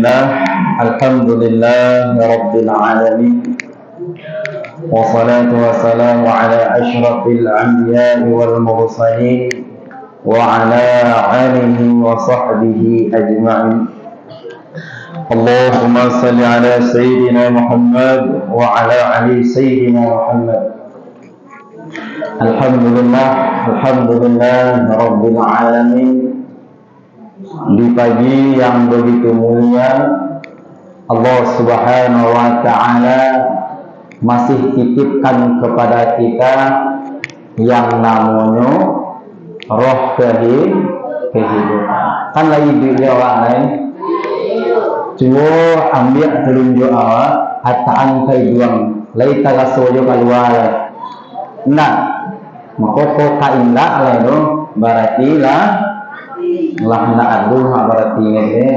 Alhamdulillah Rabbil Alamin. Wassalatu wassalamu ala ashrafil anbiya wal mursalin wa ala alihi wa sahbihi ajma'in. Allahumma salli ala Sayyidina Muhammad wa ala ali Sayyidina Muhammad. Alhamdulillah Rabbil Alamin. Di pagi yang begitu mulia, Allah Subhanahu wa Ta'ala masih titipkan kepada kita yang namanya roh kehidupan. Kan lagi dia orang lain. Cuma ambil telunjuk awak, hataan kehidupan. Lai tagasoyo keluar. Nah, maka kau kaindah lah itu, berarti lah nak aduh berarti ini.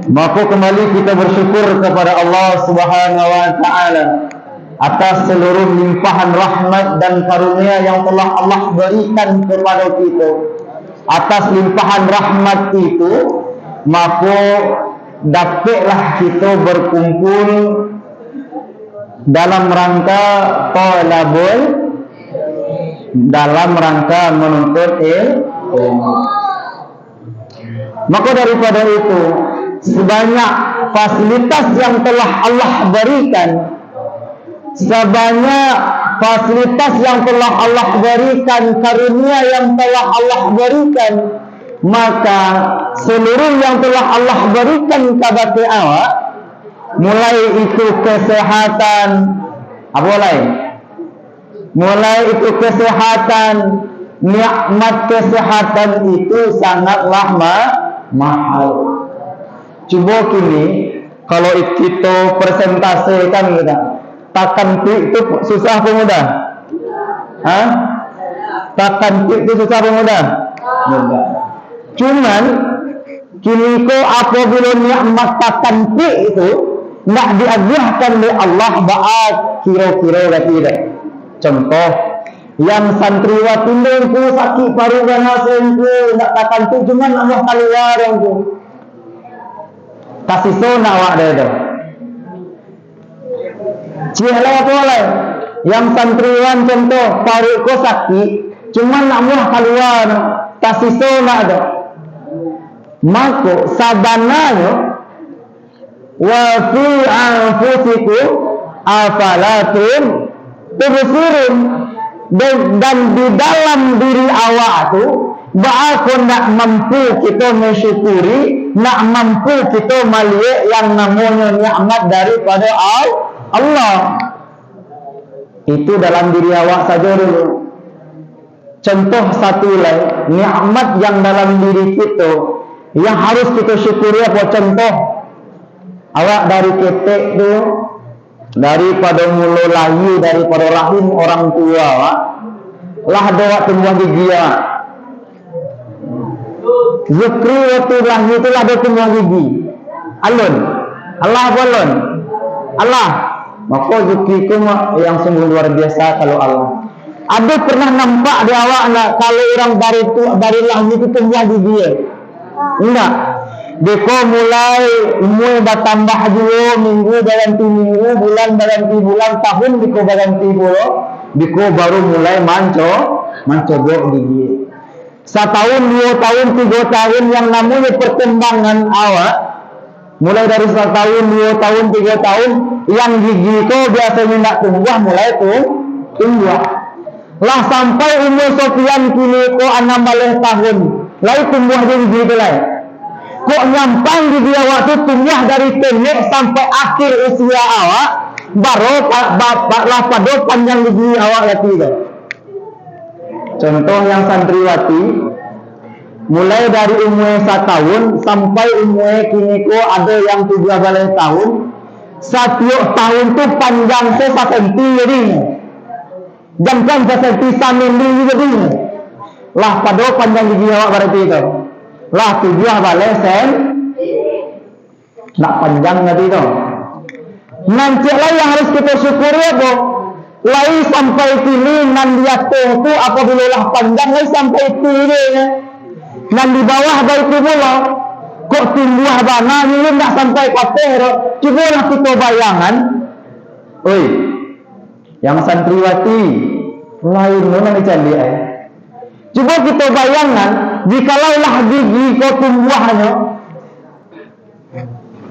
Maka kembali kita bersyukur kepada Allah Subhanahu wa Ta'ala atas seluruh limpahan rahmat dan karunia yang telah Allah berikan kepada kita. Atas limpahan rahmat itu, maka dapatlah kita berkumpul dalam rangka talabul, dalam rangka menuntut ilmu. Maka daripada itu, sebanyak fasilitas yang telah Allah berikan, sebanyak fasilitas yang telah Allah berikan, karunia yang telah Allah berikan, maka seluruh yang telah Allah berikan kepada awak, mulai itu kesehatan, apa lain? Mulai itu kesehatan, nikmat kesehatan itu sangatlah mahal. Coba kini kalau kita presentasikan kita, takkan itu susah apa mudah? Hah? Takkan itu susah apa mudah? Mudah. Cuman kini ko apabila nikmat takkan itu nak diaguhkan oleh Allah baat kira-kira tidak. Contoh, yang santriwati ku sakit paru ganasengku nak takkan tu cuman Allah keluar yang tu. Kasih sona awak dia tu. Cialah apa lah? Yang santriwan contoh paru ko sakit cuman nak muah keluar kasih sona ada. Maka sabananya wa fi anfusikum afalatum tubsirun, dan di dalam diri awak tu bahawa nak mampu kita mensyukuri, nak mampu kita melihat yang namanya nikmat daripada Allah. Itu dalam diri awak saja dulu. Contoh satu lagi, nikmat yang dalam diri kita yang harus kita syukuri apa? Contoh, awak dari ketek tu, daripada mula lahir, daripada rahim orang tua awak, lah doa tumbuh gigi awak. Zikri waktu lahir itu lah ada tumbuh gigi. Alun, Allah bolon, Allah. Maka zikri itu yang sungguh luar biasa kalau Allah. Ada pernah nampak di awak nak kalau orang dari lahir itu tumbuh gigi? Enggak. Deko mulai umur bertambah 2 minggu berganti minggu, bulan berganti bulan, tahun deko berganti bulan, deko baru mulai mencobok gigi. 1 tahun, 2 tahun, 3 tahun yang namanya perkembangan awak, mulai dari 1 tahun, 2 tahun, 3 tahun, yang gigi itu biasanya tidak tumbuh, mulai tumbuh. Lah sampai umur Sofian kini ko 16 tahun, lalu tumbuh gigi itu lain. Kok nyampang gigi awak tu tumbuh dari pendek sampai akhir usia awak, baru lah pada panjang gigi awak lagi tu. Contoh yang santriwati, mulai dari umur 1 tahun sampai umur kini ko ada yang 17 tahun. Setiap tahun tu panjang tu 1 senti jadi. Jangan 1 senti sambil jadi. Lah pada panjang gigi awak berarti itu. Lah 7 balik sen nak panjang nanti tu. Nanti lah yang harus kita syukuri apa? Lai sampai kini nan dia tu apabila lah panjang lai sampai kini. Nan di bawah dari itu pula Kok tumbuh bana ini tak sampai kafir. Coba lah kita bayangan. Oi, yang santriwati lain mana dicari Coba kita bayangan, jikalaulah gigi kau tumbuhnya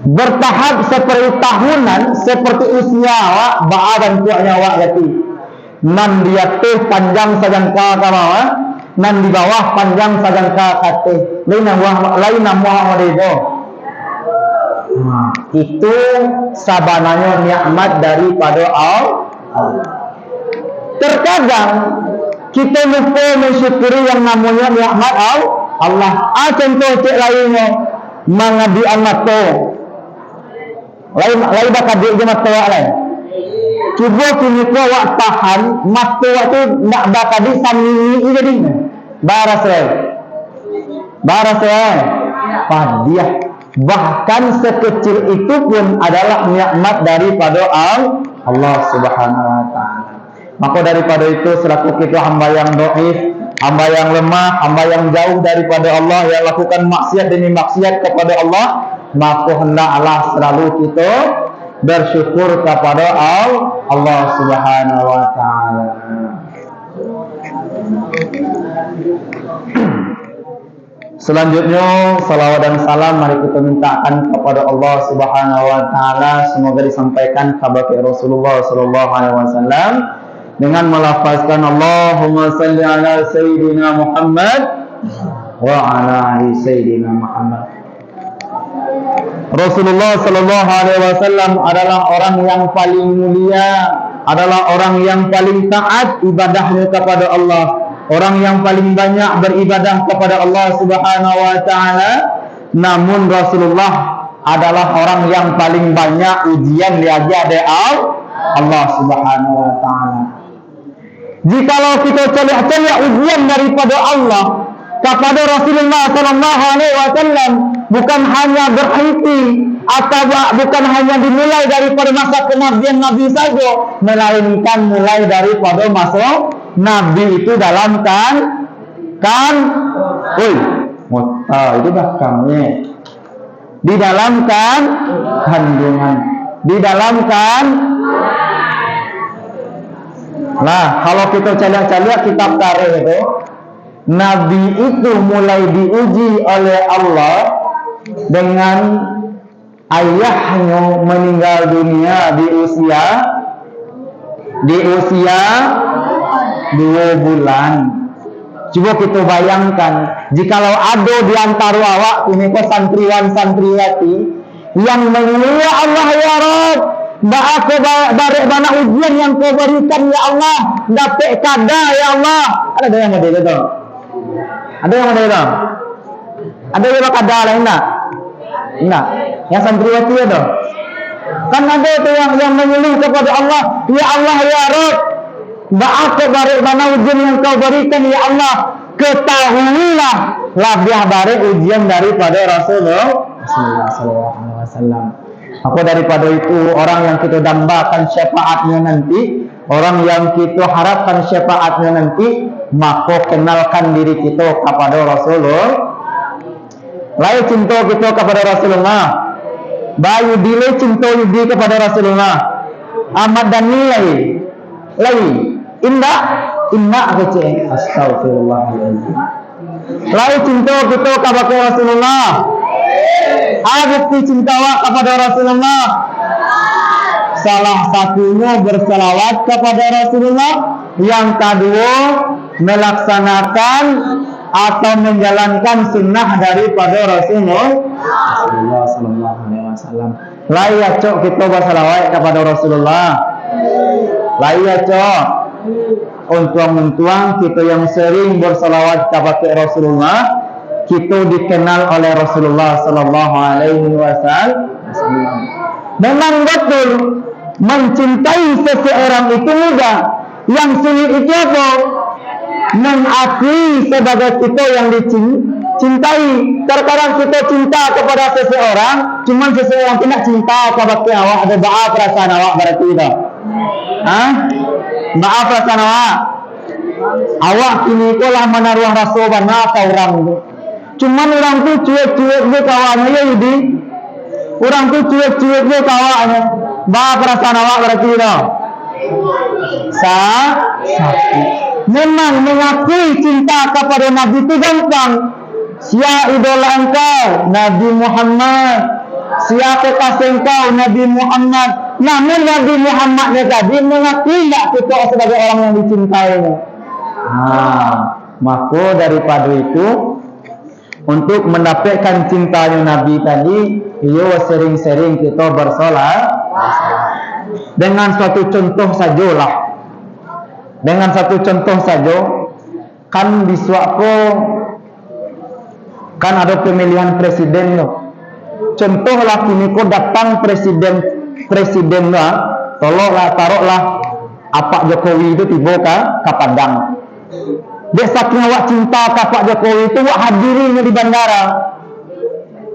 bertahap seperti tahunan, seperti usia awak, dan kuatnya awak gati. Nan di atas panjang sajangka ke bawah, nan di bawah panjang sajangka kate. Lain nama itu. Itu sabananya nikmat daripada Allah. Terkadang kita lupa mensyukuri yang namanya nikmat Allah. Contoh cek lainnya mangadi amato. Lain bakal dia mata lain. Cuba kini kau wak tahan mata waktu nak bakal di samini jadi baras padiah. Bahkan sekecil itu pun adalah nikmat daripada Allah Subhanahu wa taala. Maka daripada itu selaku kita hamba yang dhaif, hamba yang lemah, hamba yang jauh daripada Allah, yang lakukan maksiat demi maksiat kepada Allah, maka hendaklah selalu kita bersyukur kepada Allah Subhanahu wa taala. Selanjutnya salawat dan salam mari kita mintakan kepada Allah Subhanahu wa taala, semoga disampaikan kepada Rasulullah sallallahu alaihi wasallam dengan melafazkan Allahumma salli ala sayyidina Muhammad wa ala ali sayyidina Muhammad. Rasulullah sallallahu alaihi wasallam adalah orang yang paling mulia, adalah orang yang paling taat ibadahnya kepada Allah. Orang yang paling banyak beribadah kepada Allah Subhanahu wa taala. Namun Rasulullah adalah orang yang paling banyak ujian diajar oleh Allah Subhanahu wa taala. Jikalau kita cari ujian daripada Allah kepada Rasulullah sallallahu alaihi wasallam, bukan hanya berhenti atau bukan hanya dimulai daripada masa kenabian Nabi saja, melainkan mulai daripada masa Nabi itu dalam itu bahkannya di dalam kandungan, di dalam kalau kita cari kitab tarikh itu, Nabi itu mulai diuji oleh Allah dengan ayahnya meninggal dunia di usia 2 bulan. Coba kita bayangkan, jikalau ada di antara awak ini ke santriwan-santriwati yang mengeluh Allah ya Rabb, aku barek bana ujian yang kau berikan ya Allah, dapat kada ya Allah. Ada yang model itu? Ada yang model itu? Ada yang kada lain tak? Enggak. Yang santriwati itu? Kan ada itu yang mengeluh kepada Allah, ya Allah ya Rabb, aku barek mana ujian yang kau berikan ya Allah, ketahuilah lebih barek ujian daripada Rasulullah sallallahu alaihi wasallam. Maka daripada itu, orang yang kita dambakan syafaatnya nanti, orang yang kita harapkan syafaatnya nanti, maka kenalkan diri kita kepada Rasulullah. Lain cinta kita kepada Rasulullah, bayu dile cinta yudi kepada Rasulullah, amat dan nilai lain indah kece astagfirullahaladzim. Lain cinta kita kepada Rasulullah, bukti cinta kepada Rasulullah, salah satunya berselawat kepada Rasulullah, yang kedua melaksanakan atau menjalankan sunnah daripada Rasulullah sallallahu alaihi wasallam. Layak cok kita berselawat kepada Rasulullah. Layak cok untuang-untuang kita yang sering berselawat kepada Rasulullah, kita dikenal oleh Rasulullah sallallahu alaihi wasallam. Memang betul mencintai seseorang itu mudah, yang sulit itu apa? Mengakui sebagai kita yang dicintai. Terkadang kita cinta kepada seseorang, cuman seseorang tidak cinta kepada awak. Ada ba'a perasaan awak berarti itu. Ba'a perasaan awak. Awak kini itulah menaruh rasa bana ke orang itu. Cuman orang tu cuek-cuek je kawannya ya Yudi. Orang tu cuek-cuek je kawannya. Bah perasaan awak berarti no. Sakit. Memang mengakui cinta kepada Nabi itu gampang. Siapa idola engkau? Nabi Muhammad. Siapa kekasih engkau? Nabi Muhammad. Namun Nabi Muhammadnya tadi mengakui tak kita sebagai orang yang dicintainya. Maka daripada itu, untuk mendapatkan cintanya Nabi tadi, iyo sering-sering kita bersolat dengan suatu contoh sajalah. Dengan satu contoh saja, kan di suatu kan ada pemilihan presiden loh. Contohlah kini kau datang presiden lah, taruhlah Pak Jokowi itu tiba ke Padang. Dia saking awak cinta ke Pak Jokowi itu awak hadirinya di bandara.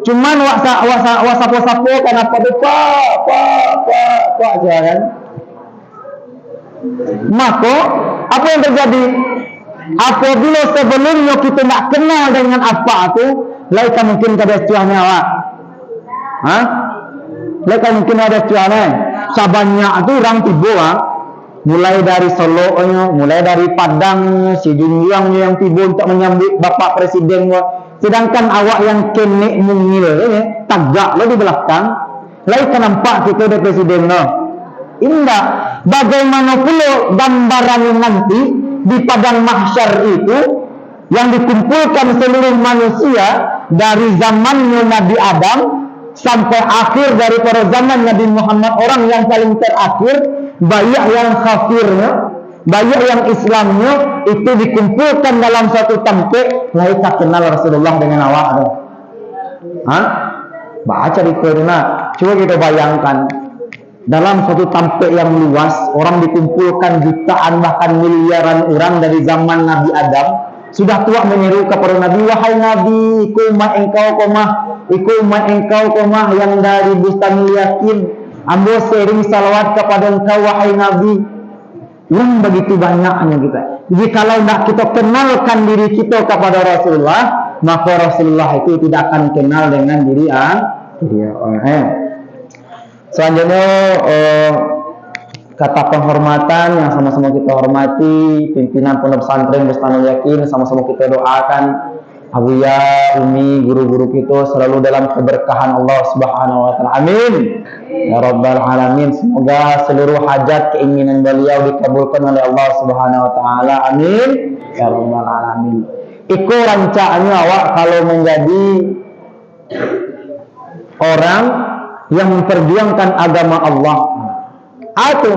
Cuman awak sapo-sapo kan apa tu pak jangan. Maka apa yang terjadi? Apabila sebelumnya kita tak kenal dengan apa tu, laika mungkin kada cuahnya awak. Laika mungkin ada cuahnya. Sabanyak tu orang tiba mulai dari Solo, mulai dari Padang, si Junjungnya yang tiba untuk menyambut Bapak Presiden. Sedangkan awak yang kenek mungil, tagak lo di belakang, laika nampak kita ada presiden lo. Indah, bagaimana pula gambaran nanti di padang mahsyar itu yang dikumpulkan seluruh manusia dari zamannya Nabi Adam sampai akhir daripada zaman Nabi Muhammad, orang yang paling terakhir, banyak yang kafirnya, banyak yang Islamnya itu dikumpulkan dalam satu tempat. Lain tak kenal Rasulullah dengan awak tu. Baca di Quran. Coba kita bayangkan dalam suatu tempat yang luas, orang dikumpulkan jutaan bahkan miliaran orang dari zaman Nabi Adam. Sudah tua menyeru kepada Nabi, wahai Nabi, iku umat engkau komah yang dari Bustani Yakin. Ambo sering salawat kepada engkau wahai Nabi. Yang begitu banyaknya kita. Jadi kalau tidak kita kenalkan diri kita kepada Rasulullah, maka Rasulullah itu tidak akan kenal dengan diri orang. Selanjutnya kata penghormatan yang sama-sama kita hormati pimpinan pondok pesantren Bustani Yakin, sama-sama kita doakan Abuya, Umi, guru-guru kita selalu dalam keberkahan Allah Subhanahu wa taala. Amin. Ya Rabbal alamin. Semoga seluruh hajat keinginan beliau dikabulkan oleh Allah Subhanahu wa taala. Amin. Ya Rabbal alamin. Iku rancangannya awak kalau menjadi orang yang memperjuangkan agama Allah. Atau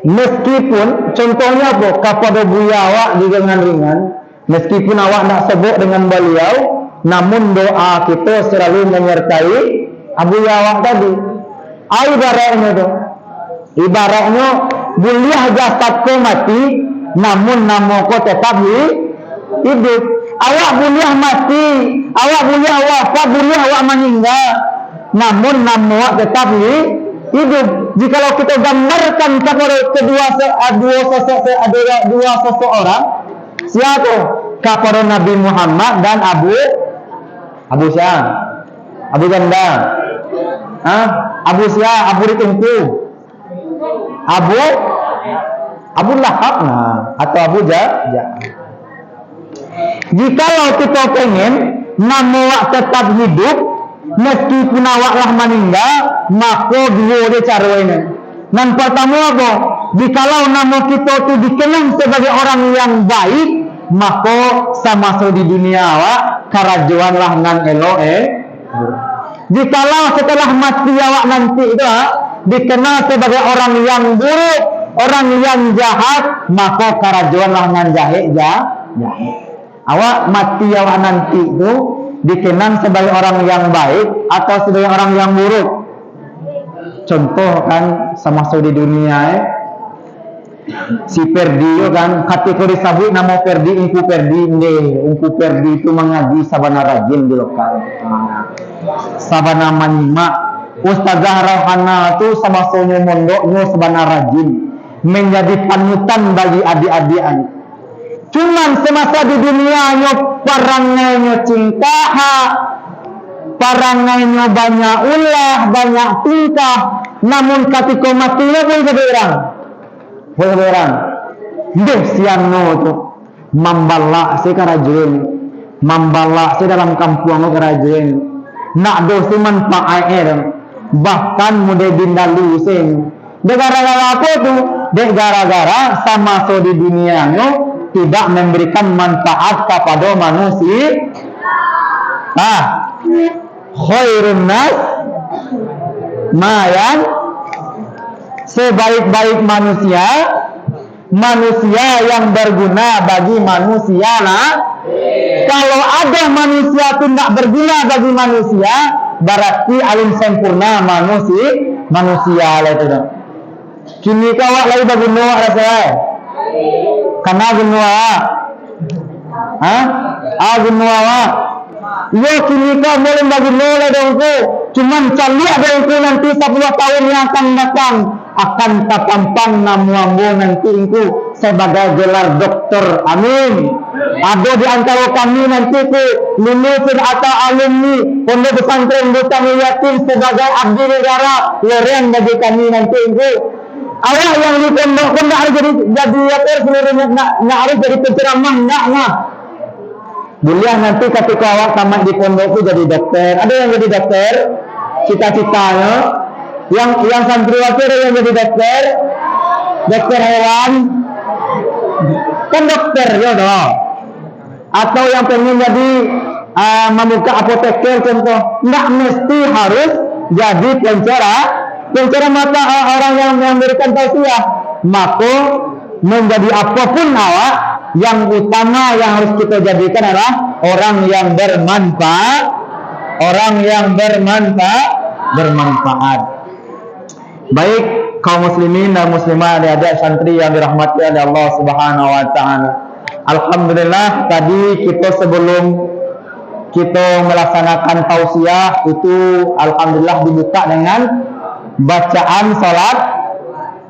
meskipun contohnya apa? Kepada buya awak dengan ringan, meskipun awak nak sebut dengan beliau, namun doa kita selalu menyertai abuya awak tadi. Ibaratnya tu, ibaratnya buliah jasadku mati, namun namaku tetap hidup. Awak buliah mati, awak buliah wafat, buliah awak meninggal, namun nama tetap hidup. Jikalau kita gambarkan kepada dua seseorang, siapa? Kepada Nabi Muhammad dan Abu Syah, Abu Janda, Abu Syah, Abu Ditungku, Abu Lahab, atau Abu Jah. Jikalau kita pengen nama awak tetap hidup meskipun awaklah meninggal, maka dua dia cara ini. Dan pertama apa? Jikalau nama kita itu dikenal sebagai orang yang baik, maka sama di dunia awak karajuanlah nan elok Jikalau setelah mati awak nanti itu dikenal sebagai orang yang buruk, orang yang jahat, maka karajuanlah nan jahat. Awak mati awak nanti itu dikenal sebagai orang yang baik atau sebagai orang yang buruk. Contoh kan sama di dunia si Perdi kan ketika disebut nama Perdi, Ungku Perdi itu mengaji sabana rajin di lokal, sabana menyimak. Ustazah Rauhana itu sama sonyo mondoknya sabana rajin menjadi panutan bagi adik-adik. Cuman semasa di dunianya parangainya cinta, parangainya banyak ulah, banyak tingkah, namun ketika matinya pun keberang. Deh siang tu membalak si kerajaan, membalak si dalam kampung kerajaan. Nak dosi manfaat bahkan mudah dindalu sing. Dek gara-gara apa tu? Dek gara-gara sama so di dunianya tidak memberikan manfaat kepada manusia. Khairun nas mayan, sebaik-baik manusia yang berguna bagi manusia lah. Kalau ada manusia itu tidak berguna bagi manusia, berarti alim sempurna manusia lah itu. Kini kawak lagi berguna rasa. Karena guna guna ya kini kau boleh berguna lah dongku. Cuman cari ada dongku nanti 10 tahun yang akan datang akan terpampang namu-namu nanti ingku sebagai gelar doktor. Amin. Ada di antara kami nanti ku lulus atau alumni pondok pesantren Duta Yatim sebagai abdi negara leren bagi kami nanti ingku. Awak yang di pondok pun nak harus jadi apa seluruhnya nak harus jadi penceramah nak. Boleh nanti ketika awak tamat di pondok itu jadi dokter. Ada yang jadi dokter cita-citanya. Yang santriwati ada yang jadi dokter hewan, kan dokter ya doh. Atau yang pengen jadi membuka apoteker contoh, nggak mesti harus jadi pencerah mata orang yang memberikan tausiah. Maka menjadi apapun awak, yang utama yang harus kita jadikan adalah orang yang bermanfaat. Baik kaum muslimin dan muslimah, adik-adik santri yang dirahmati oleh Allah Subhanahu wa taala. Alhamdulillah tadi kita sebelum kita melaksanakan tausiah itu alhamdulillah dibuka dengan bacaan salat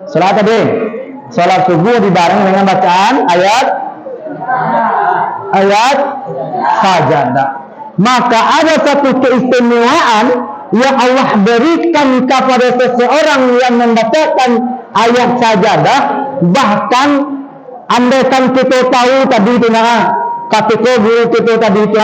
tadi. Salat subuh dibareng dengan bacaan ayat sajadah. Maka ada satu keistimewaan yang Allah berikan kepada seseorang yang membacakan ayat sajadah. Bahkan andaikan kita tahu tadi itu ketika guru kita tadi itu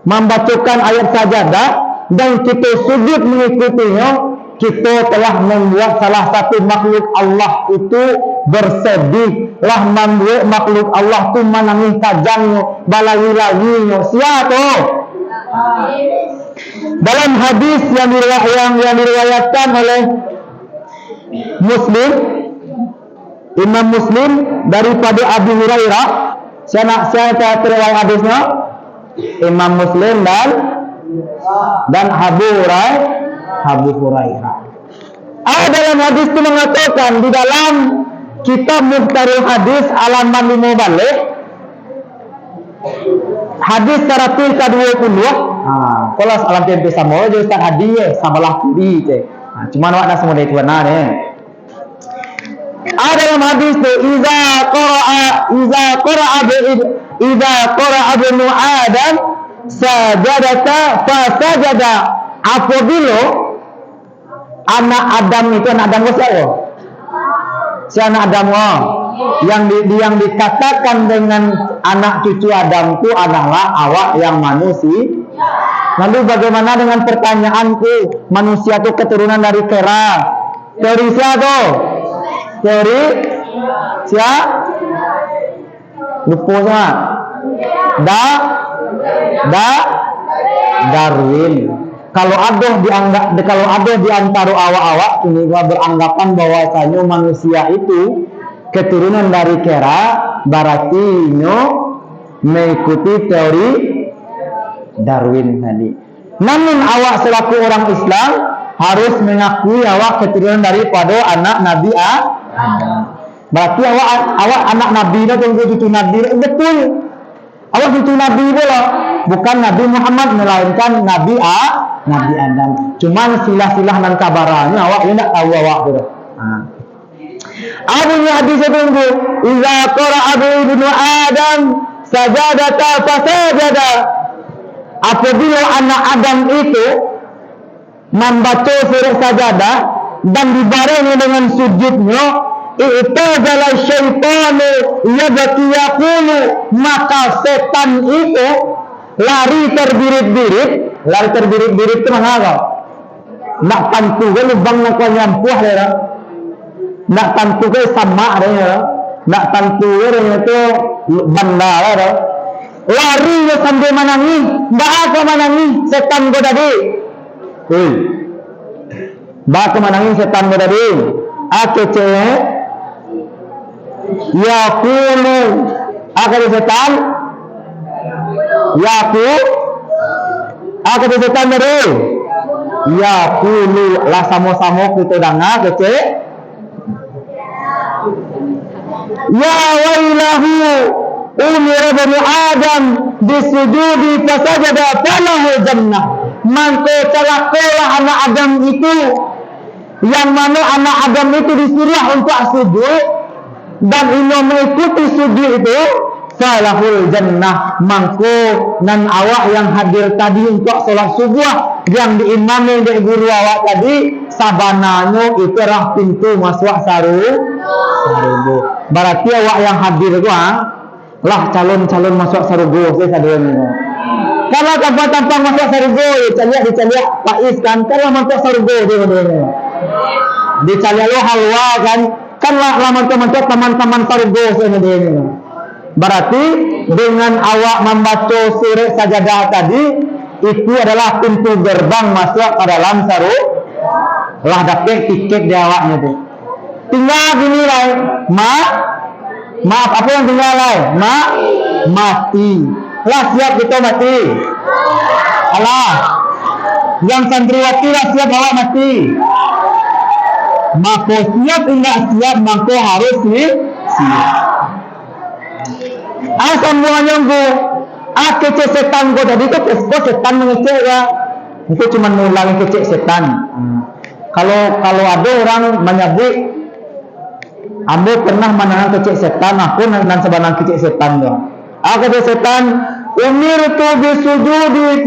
membacakan ayat sajadah dan kita sujud mengikutinya, kita telah membuat salah satu makhluk Allah itu bersedih, lah membuat makhluk Allah itu menangis kajangnya, balawi-lawinya. Siapa? Dalam hadis yang diriwayatkan oleh Imam Muslim daripada Abu Hurairah, saya terriwayat hadisnya Imam Muslim dan Abu Hurairah. Dalam hadis itu mengatakan di dalam kitab Mukhtarul Hadis halaman 15 hadis 120. Kalau alam tempe sama je Ustaz hadiah sabalah kiri je. Cuma awak dah semua dari tuan dalam hadis tu iza qara'a ibnu Adam sajadata fasajada. Apabila anak Adam itu anak Adam siapa? Si anak Adam yang dikatakan dengan anak cucu Adam itu adalah awak yang manusia. Lalu bagaimana dengan pertanyaanku, manusia itu keturunan dari kera? Teori siapa? Teori siapa? Lupa sama. Darwin. Kalau ada di antara awak-awak ini beranggapan bahwasanya manusia itu keturunan dari kera, berarti mengikuti teori Darwin tadi. Namun awak selaku orang Islam harus mengakui awak keturunan daripada anak Nabi Adam. Berarti awak anak Nabi itu tunggu cucu Nabi. Betul. Awak cucu Nabi pula, bukan Nabi Muhammad melainkan Nabi Adam. Cuman silah-silah dan kabarannya awak tidak tahu awak tu. Abunya hadis tunggu. Iza qara'a ibnu Adam sajadata fasajada. Apabila anak Adam itu membaca surah sajadah dan dibarengi dengan sujudnya, i'tazala syaitanu yabki yaqulu, maka setan itu lari terbirit-birit. Lari terbirit-birit itu mana kau? Nak tantu ke lubang nak kau nyampuh dia. Nak tantu ke sama dia. Nak tantu ke itu bandar dia. Lari dia sambil menangi. Baca menangi setan kau tadi. Baca menangi setan kau tadi. Akece yaqulu, akece setan aku setan dari yaqulu lah samo-samo kita dengar kece ya wailahu umira bani Adam bisujudi fasajada falahu jannah. Maka celakalah anak Adam itu, yang mana anak Adam itu disuruh untuk sujud dan ia mengikuti sujud itu, falahul jannah. Mangko nan awak yang hadir tadi untuk sholat subuh yang diimami dari guru awak tadi, sabananya itu rah pintu masuk sarugo. Berarti awak yang hadir itu lah calon-calon masuk sarugo saya saduanya. Kalau tanpa masuk sarugo, dicaliak Faiz kan, kalau masuk sarugo dia. Dicaliak lo halwa kan lah mantuk teman-teman sarugo saya dia. Berarti dengan awak membaca surah sajadah tadi, itu adalah pintu gerbang masuk ke dalam sarugo. Lah dapat tiket di awaknya tu. Tinggal gini lah, maaf apa yang tinggal lah, mati. Lah siap kita mati. Alah, yang santriwati lah siap awak mati. Maka siap enggak siap, maka harus siap. Asam buahnya kecek setan kau tadi tu setan mengecek ya. Itu cuma mengulangi kecek setan. Kalau ada orang menyebut, ambo pernah menangan kecek setan, aku nan sebanang kecek setan tu. Kata setan, umirtu bisujudi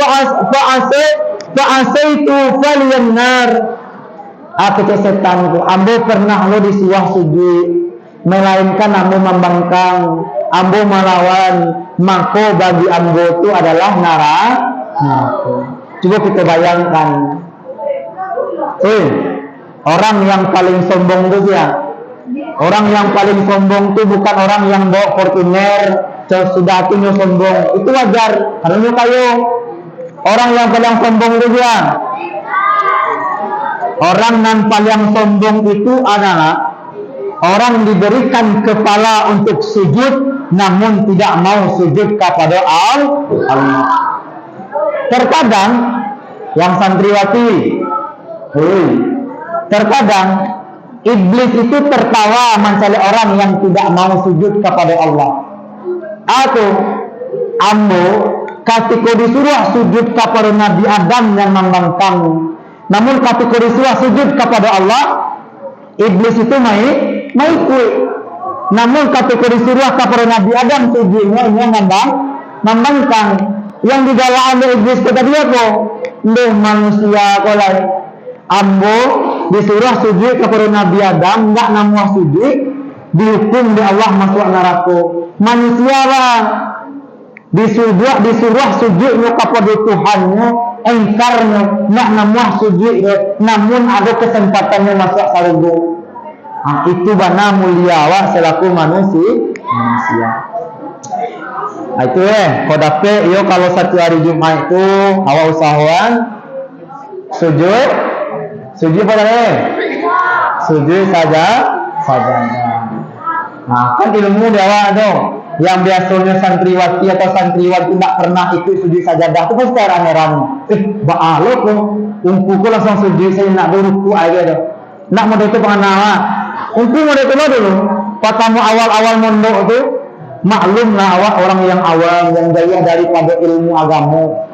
fa'asaitu falyannar. Kata setan tu, ambo pernah lo disuruh sujud, melainkan ambo membangkang, ambo melawan, maka bagi ambo itu adalah neraka. Coba kita bayangkan, orang yang paling sombong itu siapa? Orang yang paling sombong itu bukan orang yang bawa Fortuner, sudah punya sombong, itu wajar, karena kayo. Orang yang paling sombong itu siapa? Orang yang paling sombong itu adalah orang diberikan kepala untuk sujud, namun tidak mau sujud kepada Allah. Terkadang yang santriwati, terkadang iblis itu tertawa mencari orang yang tidak mau sujud kepada Allah. Atau ambo ketika disuruh sujud kepada Nabi Adam yang membangkang, namun ketika disuruh sujud kepada Allah, iblis itu mai ikut. Namun ketika disuruh kepada Nabi Adam sujudnya membangkang. Yang digalak oleh iblis kata dia kok, "Ndeh manusia kolai. Ambo disuruh sujud kepada Nabi Adam, enggak namu sujud, dihukum di Allah masuk neraka. Manusia lah disuruh sujudnya kepada Tuhannya, engkarnya enggak namu sujud, namun ada kesempatannya masuk surga. Itu bana mulia awak selaku manusia. Itu kau dapat yo kalau satu hari Jumat itu awak usahawan sujud pada sujud saja. Nah kan ilmu dia tu yang biasanya santriwati atau santriwan tidak pernah ikut sujud sajadah itu pasti rame-rame. Baalo ko umpu ko langsung sujud saya nak beruku aja tu. Nak model itu pengenalan. Umpu model itu dulu. Pertama awal-awal mondok tu maklumlah awak orang yang awam yang jauh daripada ilmu agama.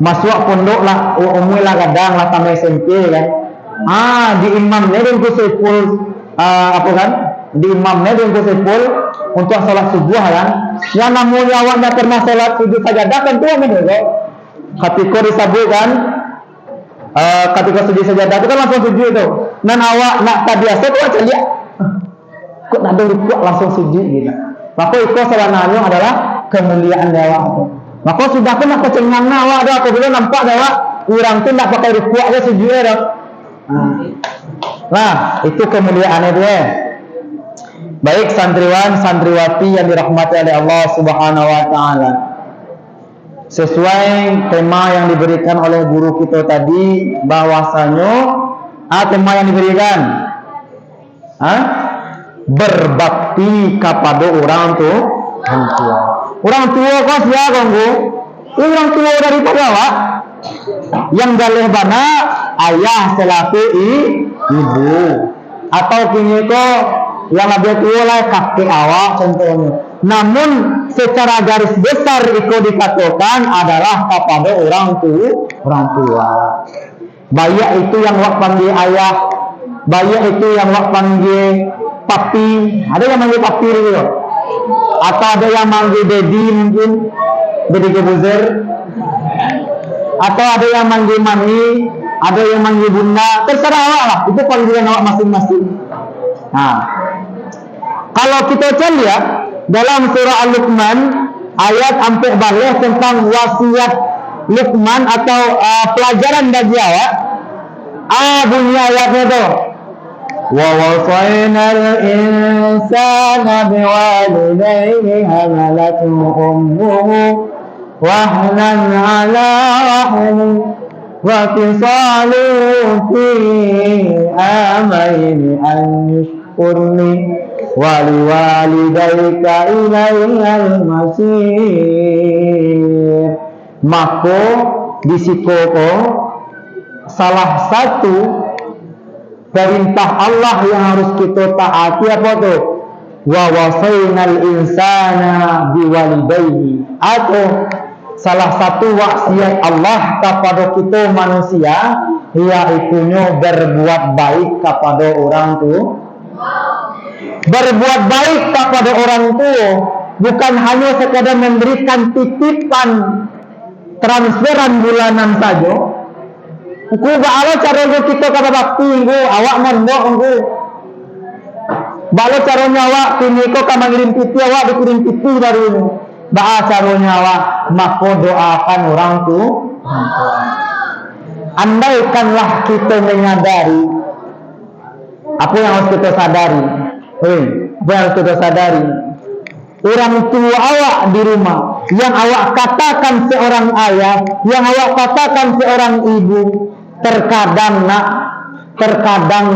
Masuk pondok lah umur lah kadang lah tambah SMP kan. Di imamnya dan kusipul apa kan di imamnya di kusipul untuk sholat subuh kan. Yang namanya awaknya pernah sholat sujud sajadah kan tuh menurut ketika disebutkan ketika sujud sajadah itu kan langsung sujud itu. Dan awak nak biasa tuh aja lihat kok ada rukuk langsung sujud gitu. Maka itu sebenarnya adalah kemuliaan awak. Maka sudah pun aku cengang awak ada apabila nampak awak orang tu nak pakai rukuk aja sujud dah. Nah, itu kemuliaannya dia. Baik santriwan santriwati yang dirahmati oleh Allah Subhanahu wa taala. Sesuai tema yang diberikan oleh guru kita tadi bahwasanya tema yang diberikan berbakti kepada orang tua. Orang tua kos ya ganggu. Orang tua daripada awak yang galih bana ayah selaku ibu atau kini kok yang lebih tua lah kakek awak contohnya. Namun secara garis besar itu dikatakan adalah kepada orang tua. Baik itu yang wak panggil ayah, baik itu yang wak panggil papi. Ada yang manggil papi gitu, atau ada yang manggil daddy mungkin, daddy kebuzer. Atau ada yang manggil mami, ada yang manggil bunda, terserah awak lah, itu panggilan awak masing-masing. Nah, kalau kita lihat dalam surah Al-Luqman ayat hampir balik tentang wasiat Luqman atau pelajaran bagi awak, bunyi ayatnya tuh. Wa wasainal insana biwalidayhi hamalathu ummuhu wahnan ala wahnin wa fisaluhu fi amaini an yashkurni wa liwalidayka ilaihal masir. Maka disikoko salah satu perintah Allah yang harus kita taati apa tuh? Wa wasainal insana biwalidayhi, atau salah satu wasiat Allah kepada kita manusia yaitunya berbuat baik kepada orang tua. Berbuat baik kepada orang tua bukan hanya sekadar memberikan titipan transferan bulanan saja. Ku bala cara kita kata bakti ku awak mondok ku. Bala caranya awak kini kok mangirim titi awak dikirim titi dari ini. Ba caranya awak maka doakan orang tua. Andaikanlah kita menyadari apa yang harus kita sadari. Apa yang harus kita sadari? Orang tua awak di rumah yang awak katakan seorang ayah, yang awak katakan seorang ibu, terkadang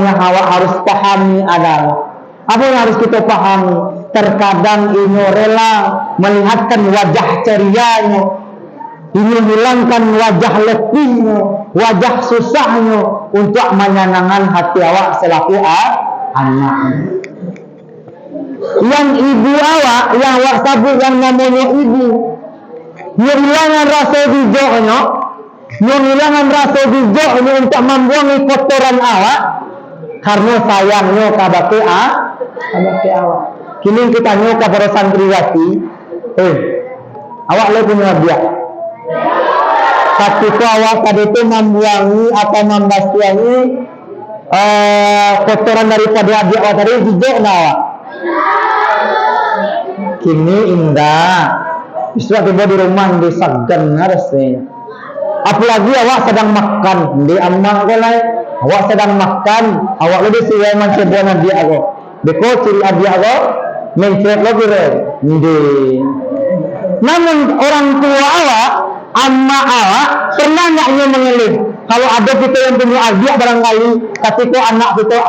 yang awak harus pahami adalah apa yang harus kita pahami. Terkadang ini rela melihatkan wajah cerianya, ini hilangkan wajah letihnya, wajah susahnya untuk menyenangkan hati awak selaku anak. Yang ibu awak, yang awak sabut yang namanya ibu, hilangan rasa bijoknya, hilangan rasa bijoknya untuk membuangi kotoran awak karena sayangnya kepada awak. Kini kita tanya kepada santriwati, awak le punya dia. Ketika awak tadi itu membuangi atau membasuhi kotoran daripada adik awak tadi bijok awak. Kini indah. Istilah tiba di rumah di sagan rasanya. Apalagi awak sedang makan di ammah ko lai. Awak sedang makan, awak lebih siya man sebuah dia ako. Beko ciri dia ako, mencret lagi re. Namun orang tua awak, amma awak pernah nggaknya mengeluh. Kalau ada kita yang punya adik barangkali, ketika anak kita,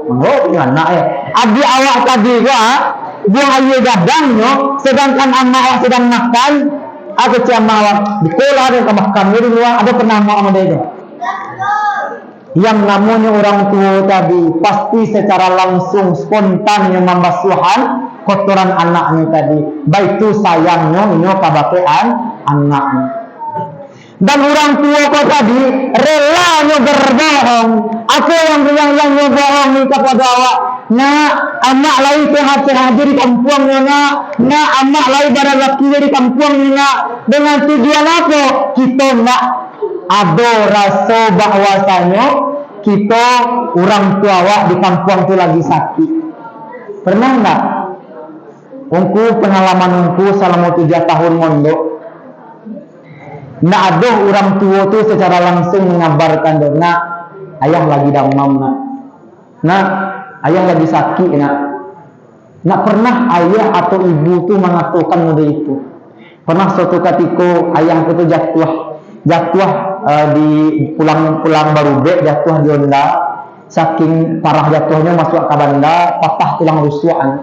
punya anak ya. Adik awak tadi buang air gadangnya, sedangkan amma awak sedang makan, aku ciamah awak di kolah dan makan di luar, ada pernah mau sama dia itu. Yang namanya orang tua tadi pasti secara langsung spontan yang membasuhan kotoran anaknya tadi. Baik itu sayangnya ini kabakean anaknya. Dan orang tua kau tadi relanya berbohong Aku yang bohong kepada awak. Nak, amak lain sehat-sehat di kampung nak. Nak, amak lain barang laki di kampung nak. Dengan tujuan apa? Kita nak ada rasa bahwasanya kita orang tua awak di kampung tu lagi sakit. Pernah enggak? Pengalaman selama 3 tahun mondok. Nggak ada orang tua tu secara langsung mengabarkan nak ayah lagi demam nak ayah lagi sakit nak. Nggak pernah ayah atau ibu tu mengatakan model itu. Pernah suatu ketika ayah itu jatuh di pulang Barubek, jatuh di Honda, saking parah jatuhnya masuk ke banda, patah tulang rusuknya.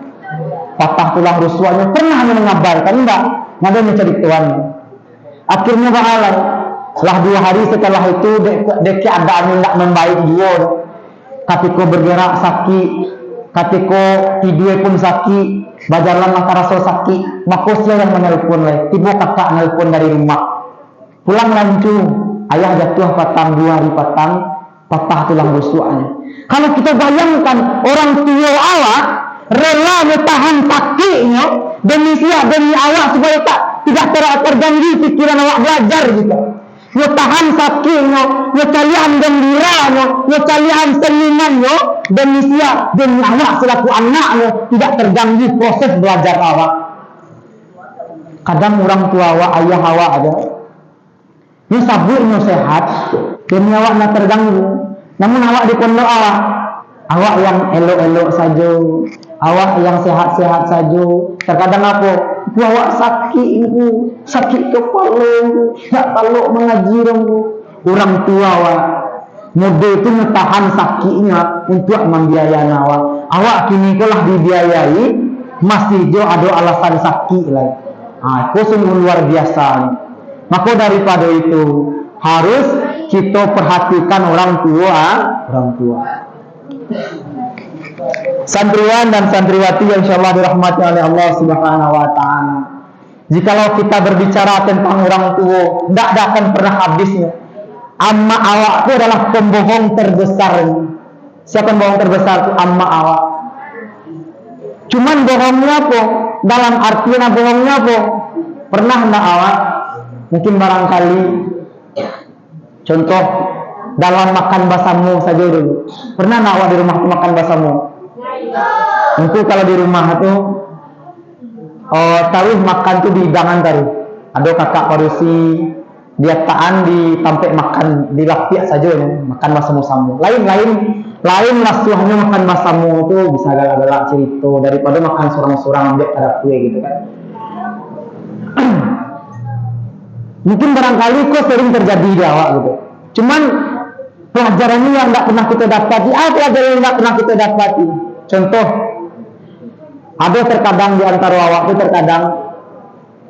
Pernah mengabarkan enggak ada mencari Tuhan. Akhirnya bahalan. Setelah 2 hari setelah itu dek keadaan tidak membaik dia. Ketika bergerak sakit, ketika tidur pun sakit, bajalan maka rasa sakit. Maka saya yang menelpon lagi. Tiba kakak menelpon dari rumah. Pulang lancung, ayah jatuh patang 2 hari patah tulang rusuknya. Kalau kita bayangkan orang tua awak rela bertahan sakitnya demi awak supaya tidak terganggu pikiran awak belajar gitu. Yo tahan sakitnya, yo kalian gembiranya, yo kalian senyumannya demi awak selaku anaknya tidak terganggu proses belajar awak. Kadang orang tua awak, ayah awak ada yo sabuknya sehat, demi awak nak terganggu. Namun awak di pondok awak yang elok-elok saja, awak yang sehat-sehat saja. Terkadang apa? Awak sakit kepala, tak taluk mengaji orang tua awak. Model itu tahan sakitnya untuk membiayai awak. Awak kini telah dibiayai, masih jo ada alasan sakit lagi. Itu sungguh luar biasa. Maka daripada itu harus kita perhatikan orang tua. Santriwan dan santriwati yang insyaallah dirahmati oleh Allah Subhanahu wa taala. Jikalau kita berbicara tentang orang tua, tidak akan pernah habisnya. Amma awak itu adalah pembohong terbesar. Siapa pembohong terbesar itu? Amma awak. Cuman bohongnya apa? Dalam artian bohongnya apa? Pernah enggak awak? Mungkin barangkali contoh dalam makan basamu saja dulu. Pernah enggak awak di rumah makan basamu? Untuk kalau di rumah itu taruh makan tuh di hidangan tadi. Ada kakak parusi dia taan di tampek makan di lapiak saja makan basamu. Lain nasuhnya makan basamu itu bisa galak-galak cerita daripada makan sorang-sorang ambil ada kue gitu kan. Mungkin barangkali kok sering terjadi di awak gitu. Cuman pelajaran ini yang tidak pernah kita dapati. Pelajaran yang tidak pernah kita dapati. Contoh, ada terkadang di antara awak itu terkadang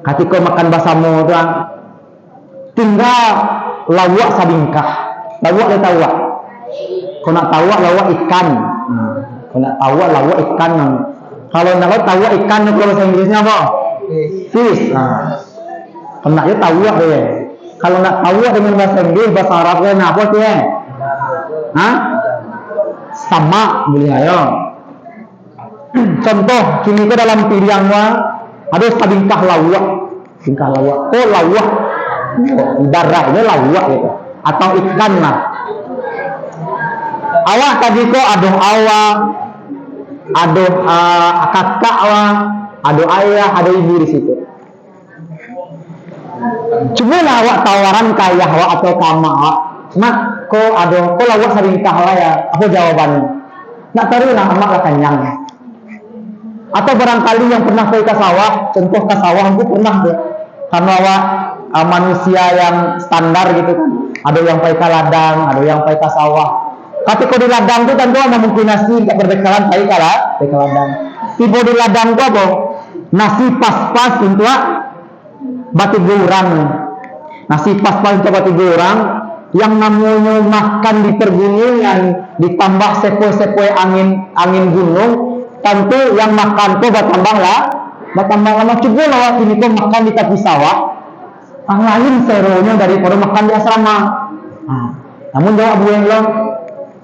ketika makan basamu itu tinggal lawak sabingkah. Lawak dia tahu. Kau nak tahu lawak ikan. Kau nak tahu lawak ikan. Kalau nak tahu ikan itu bahasa Inggrisnya apa? Fish. Kena dia tahu dia. Kalau nak tahu dengan bahasa Inggris, bahasa Arabnya apa sih? Sama boleh ayo. Contoh, kini ke dalam pilihan ada sabingkah lawak. Tingkah lawak. Lawak. Darah ini lawak gitu. Atau ikan lah. Awak tadi kok aduh awak, aduh kakak awak, aduh ayah, aduh ibu di situ. Cobalah awak tawaran kaya awak atau kama awak. Mak, kok lawak sabingkah lah ya? Apa jawabannya? Nak taruh nak amak lah kenyang. Atau barangkali yang pernah pergi ke sawah, contoh ke sawah aku pernah deh. Karena awak manusia yang standar gitu kan. Ada yang pergi ke ladang, ada yang pergi ke sawah. Tapi kalau di ladang itu tentu ada mungkin nasi tidak berbekalan pergi ke ladang. Tiba di ladang itu apa? Nasi pas-pas untuk batu gorang. Nasi pas-pas untuk batu gorang. Yang namanya makan di pergunungan ditambah sepoi-sepoi angin gunung. Tentu yang makan tuh bertambah lama. Coba lawat ini tuh makan di tepi sawah. Lain serunya daripada makan di asrama. Namun jawab Bu Englong,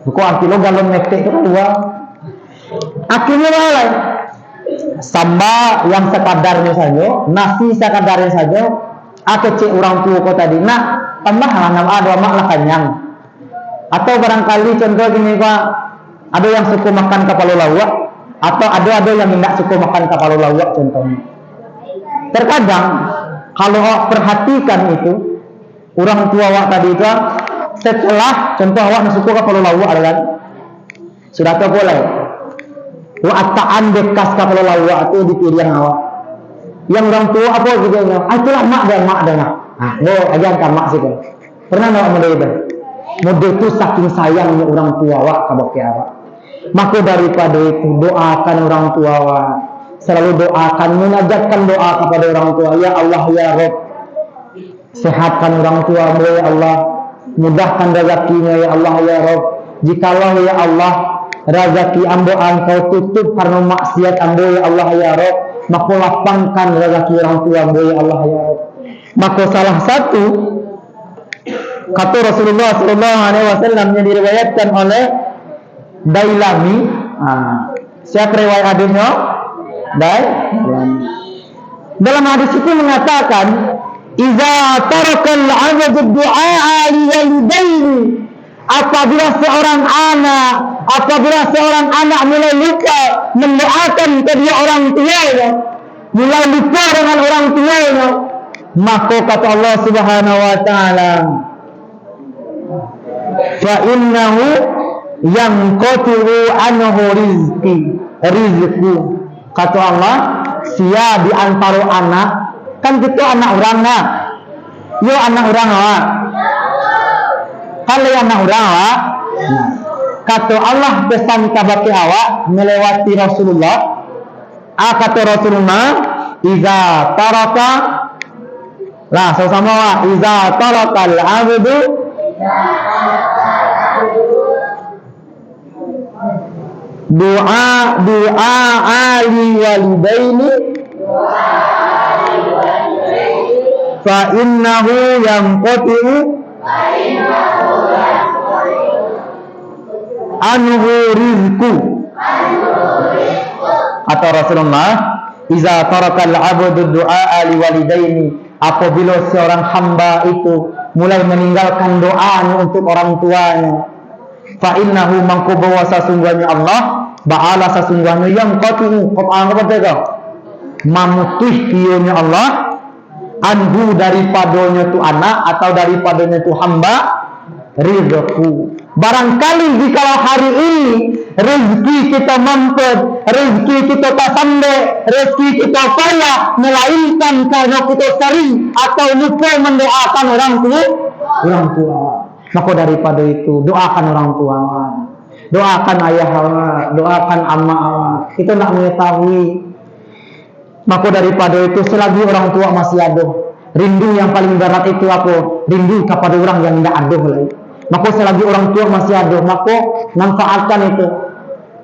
Buku arti lo galon metek itu dua. Akhirnya mulai samba yang sekadarnya saja, nasi sekadarnya saja. Aku cek orang tua kau tadi, nak tambah nama ada mak lah kenyang. Atau barangkali contoh gini Pak, ada yang suka makan kepala lawak, atau ada yang tidak suka makan kepala lawak contohnya. Terkadang kalau awak perhatikan itu, orang tua awak tadi itu setelah contoh awak suka kepala lawak kan, sudah tak boleh. Ataan bekas kepala lawak itu di piring awak. Yang orang tua apa juga yang, itulah mak dan mak. Lo aja kan mak sih kan. Pernah awak model itu? Model itu saking sayangnya orang tua awak kabake awak. Maka daripada itu doakan orang tua awak. Selalu doakan, munajatkan doa kepada orang tua. Ya Allah ya Rabb, sehatkan orang tua ya Allah, mudahkan rezekinya ya Allah ya Rabb. Jikalau ya Allah rezeki ambo engkau tutup karena maksiat ambo ya Allah ya Rabb, maka lapangkan rezeki orang tua ambo ya Allah ya Rabb. Maka salah satu kata Rasulullah SAW yang diriwayatkan oleh Dailami. Siapa riwayat hadisnya? Dalam hadis itu mengatakan, "Iza tarakal 'abdu du'a li walidaini." Apabila seorang anak mulai lupa mendoakan kedua orang tuanya, mulai lupa dengan orang tuanya, maka kata Allah Subhanahu wa taala, "Fa innahu yanqatu anhu rizqi." Kata Allah, sia di antara anak, kan gitu anak orang nak. Yo anak orang awak. Kalau anak orang awak, kata Allah pesan kabake awak melewati Rasulullah. Kata Rasulullah, iza taraka, lah sama-sama wa, iza tarakal abdu doa ali walidaini fa innahu yanqatu anhu rizqu. Atau Rasulullah, iza tarakal abdu du'a ali walidaini, apabila seorang hamba itu mulai meninggalkan doa untuk orang tuanya, fa innahu mangko bahwa sesungguhnya Allah ba'ala sesungguhnya yang qati'u qat'an apa itu? Mamutih kiyonya Allah anhu daripadanya tu anak atau daripadanya tu hamba rizqu. Barangkali jika hari ini rezeki kita mampet, rezeki kita tak sampai, rezeki kita payah, melainkan karena kita sering atau lupa mendoakan orang tua. Maka daripada itu doakan orang tua, doakan ayah awak, doakan amma awak. Kita nak mengetahui. Maka daripada itu selagi orang tua masih ada, rindu yang paling berat itu apa? Rindu kepada orang yang tidak ada lagi. Maka selagi orang tua masih ada, maka manfaatkan itu.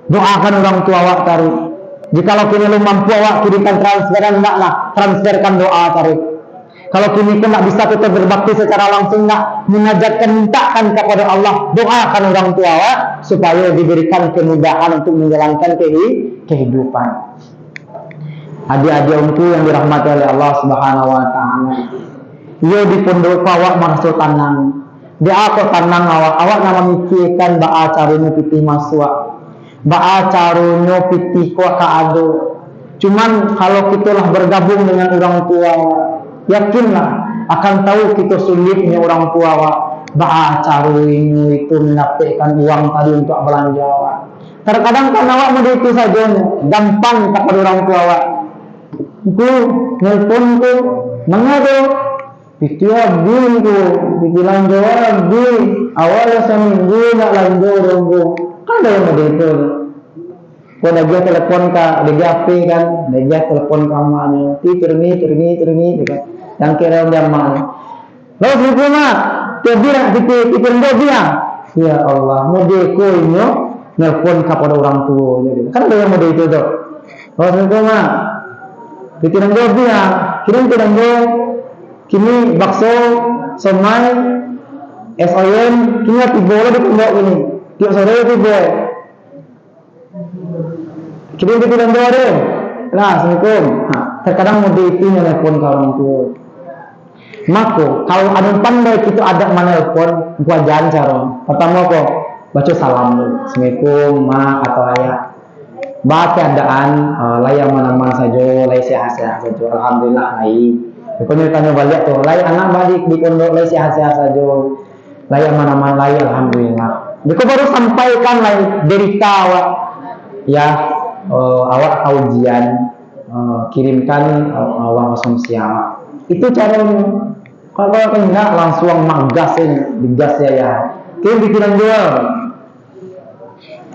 Doakan orang tua awak tarik. Jikalau kini lu mampu awak kirimkan transferan, enggaklah transferkan doa tarik. Kalau kini kau tak bisa kita berbakti secara langsung, nak menajatkan, mintakan kepada Allah, doakan orang tua awak supaya diberikan kemudahan untuk menjalankan kehidupan. Adik-adik umku yang dirahmati oleh Allah Subhanahu wa taala. Ia di pondok awak merasa tenang. Dia aku tenang awak nama mikirkan ba'a caranya pitih masuk. Ba'a caranya pitih kuah kaado. Cuman kalau kita lah bergabung dengan orang tua, yakinlah akan tahu kita sulitnya orang tua awak. Ba'a caranya itu mendapatkan uang tadi untuk belanja awak. Terkadang kan awak mau itu saja, gampang kepada orang tua awak. Ku nelpon ku mengado pitiwa bin ku dibilang jawab bin awalnya seminggu nak lanjut dongku kan ada yang mau itu. Kau dia telepon ka dia HP kan, dia telepon kamarnya terni juga yang kira dia mana lo semua dia bilang pikir dia ya Allah mau deko ini nelpon kepada orang tua gitu kan ada yang mau itu tuh lo semua pikiran gue bilang, kini bakso, somai, SON, kini tiga di pondok ini. tiap sore itu boy. Kirim di bilang deh. Nah, assalamualaikum. Nah, terkadang mau itu nelpon ke orang tua. Maka kalau ada pandai itu ada menelpon, gua jangan cara. Pertama kok baca salam dulu. Assalamualaikum, ma atau ayah. Bah keadaan layak mana-mana saja, layak sehat-sehat saja. Alhamdulillah layak. Kalau tanya balik tuh, layak anak balik di pondok layak sehat-sehat saja. Layak mana-mana layak, alhamdulillah. Jika baru sampaikan layak derita awak, ya awak ujian, kirimkan uang konsumsi awak. Itu caranya. Kalau enggak langsung magas digas ya. Kirim pikiran jual.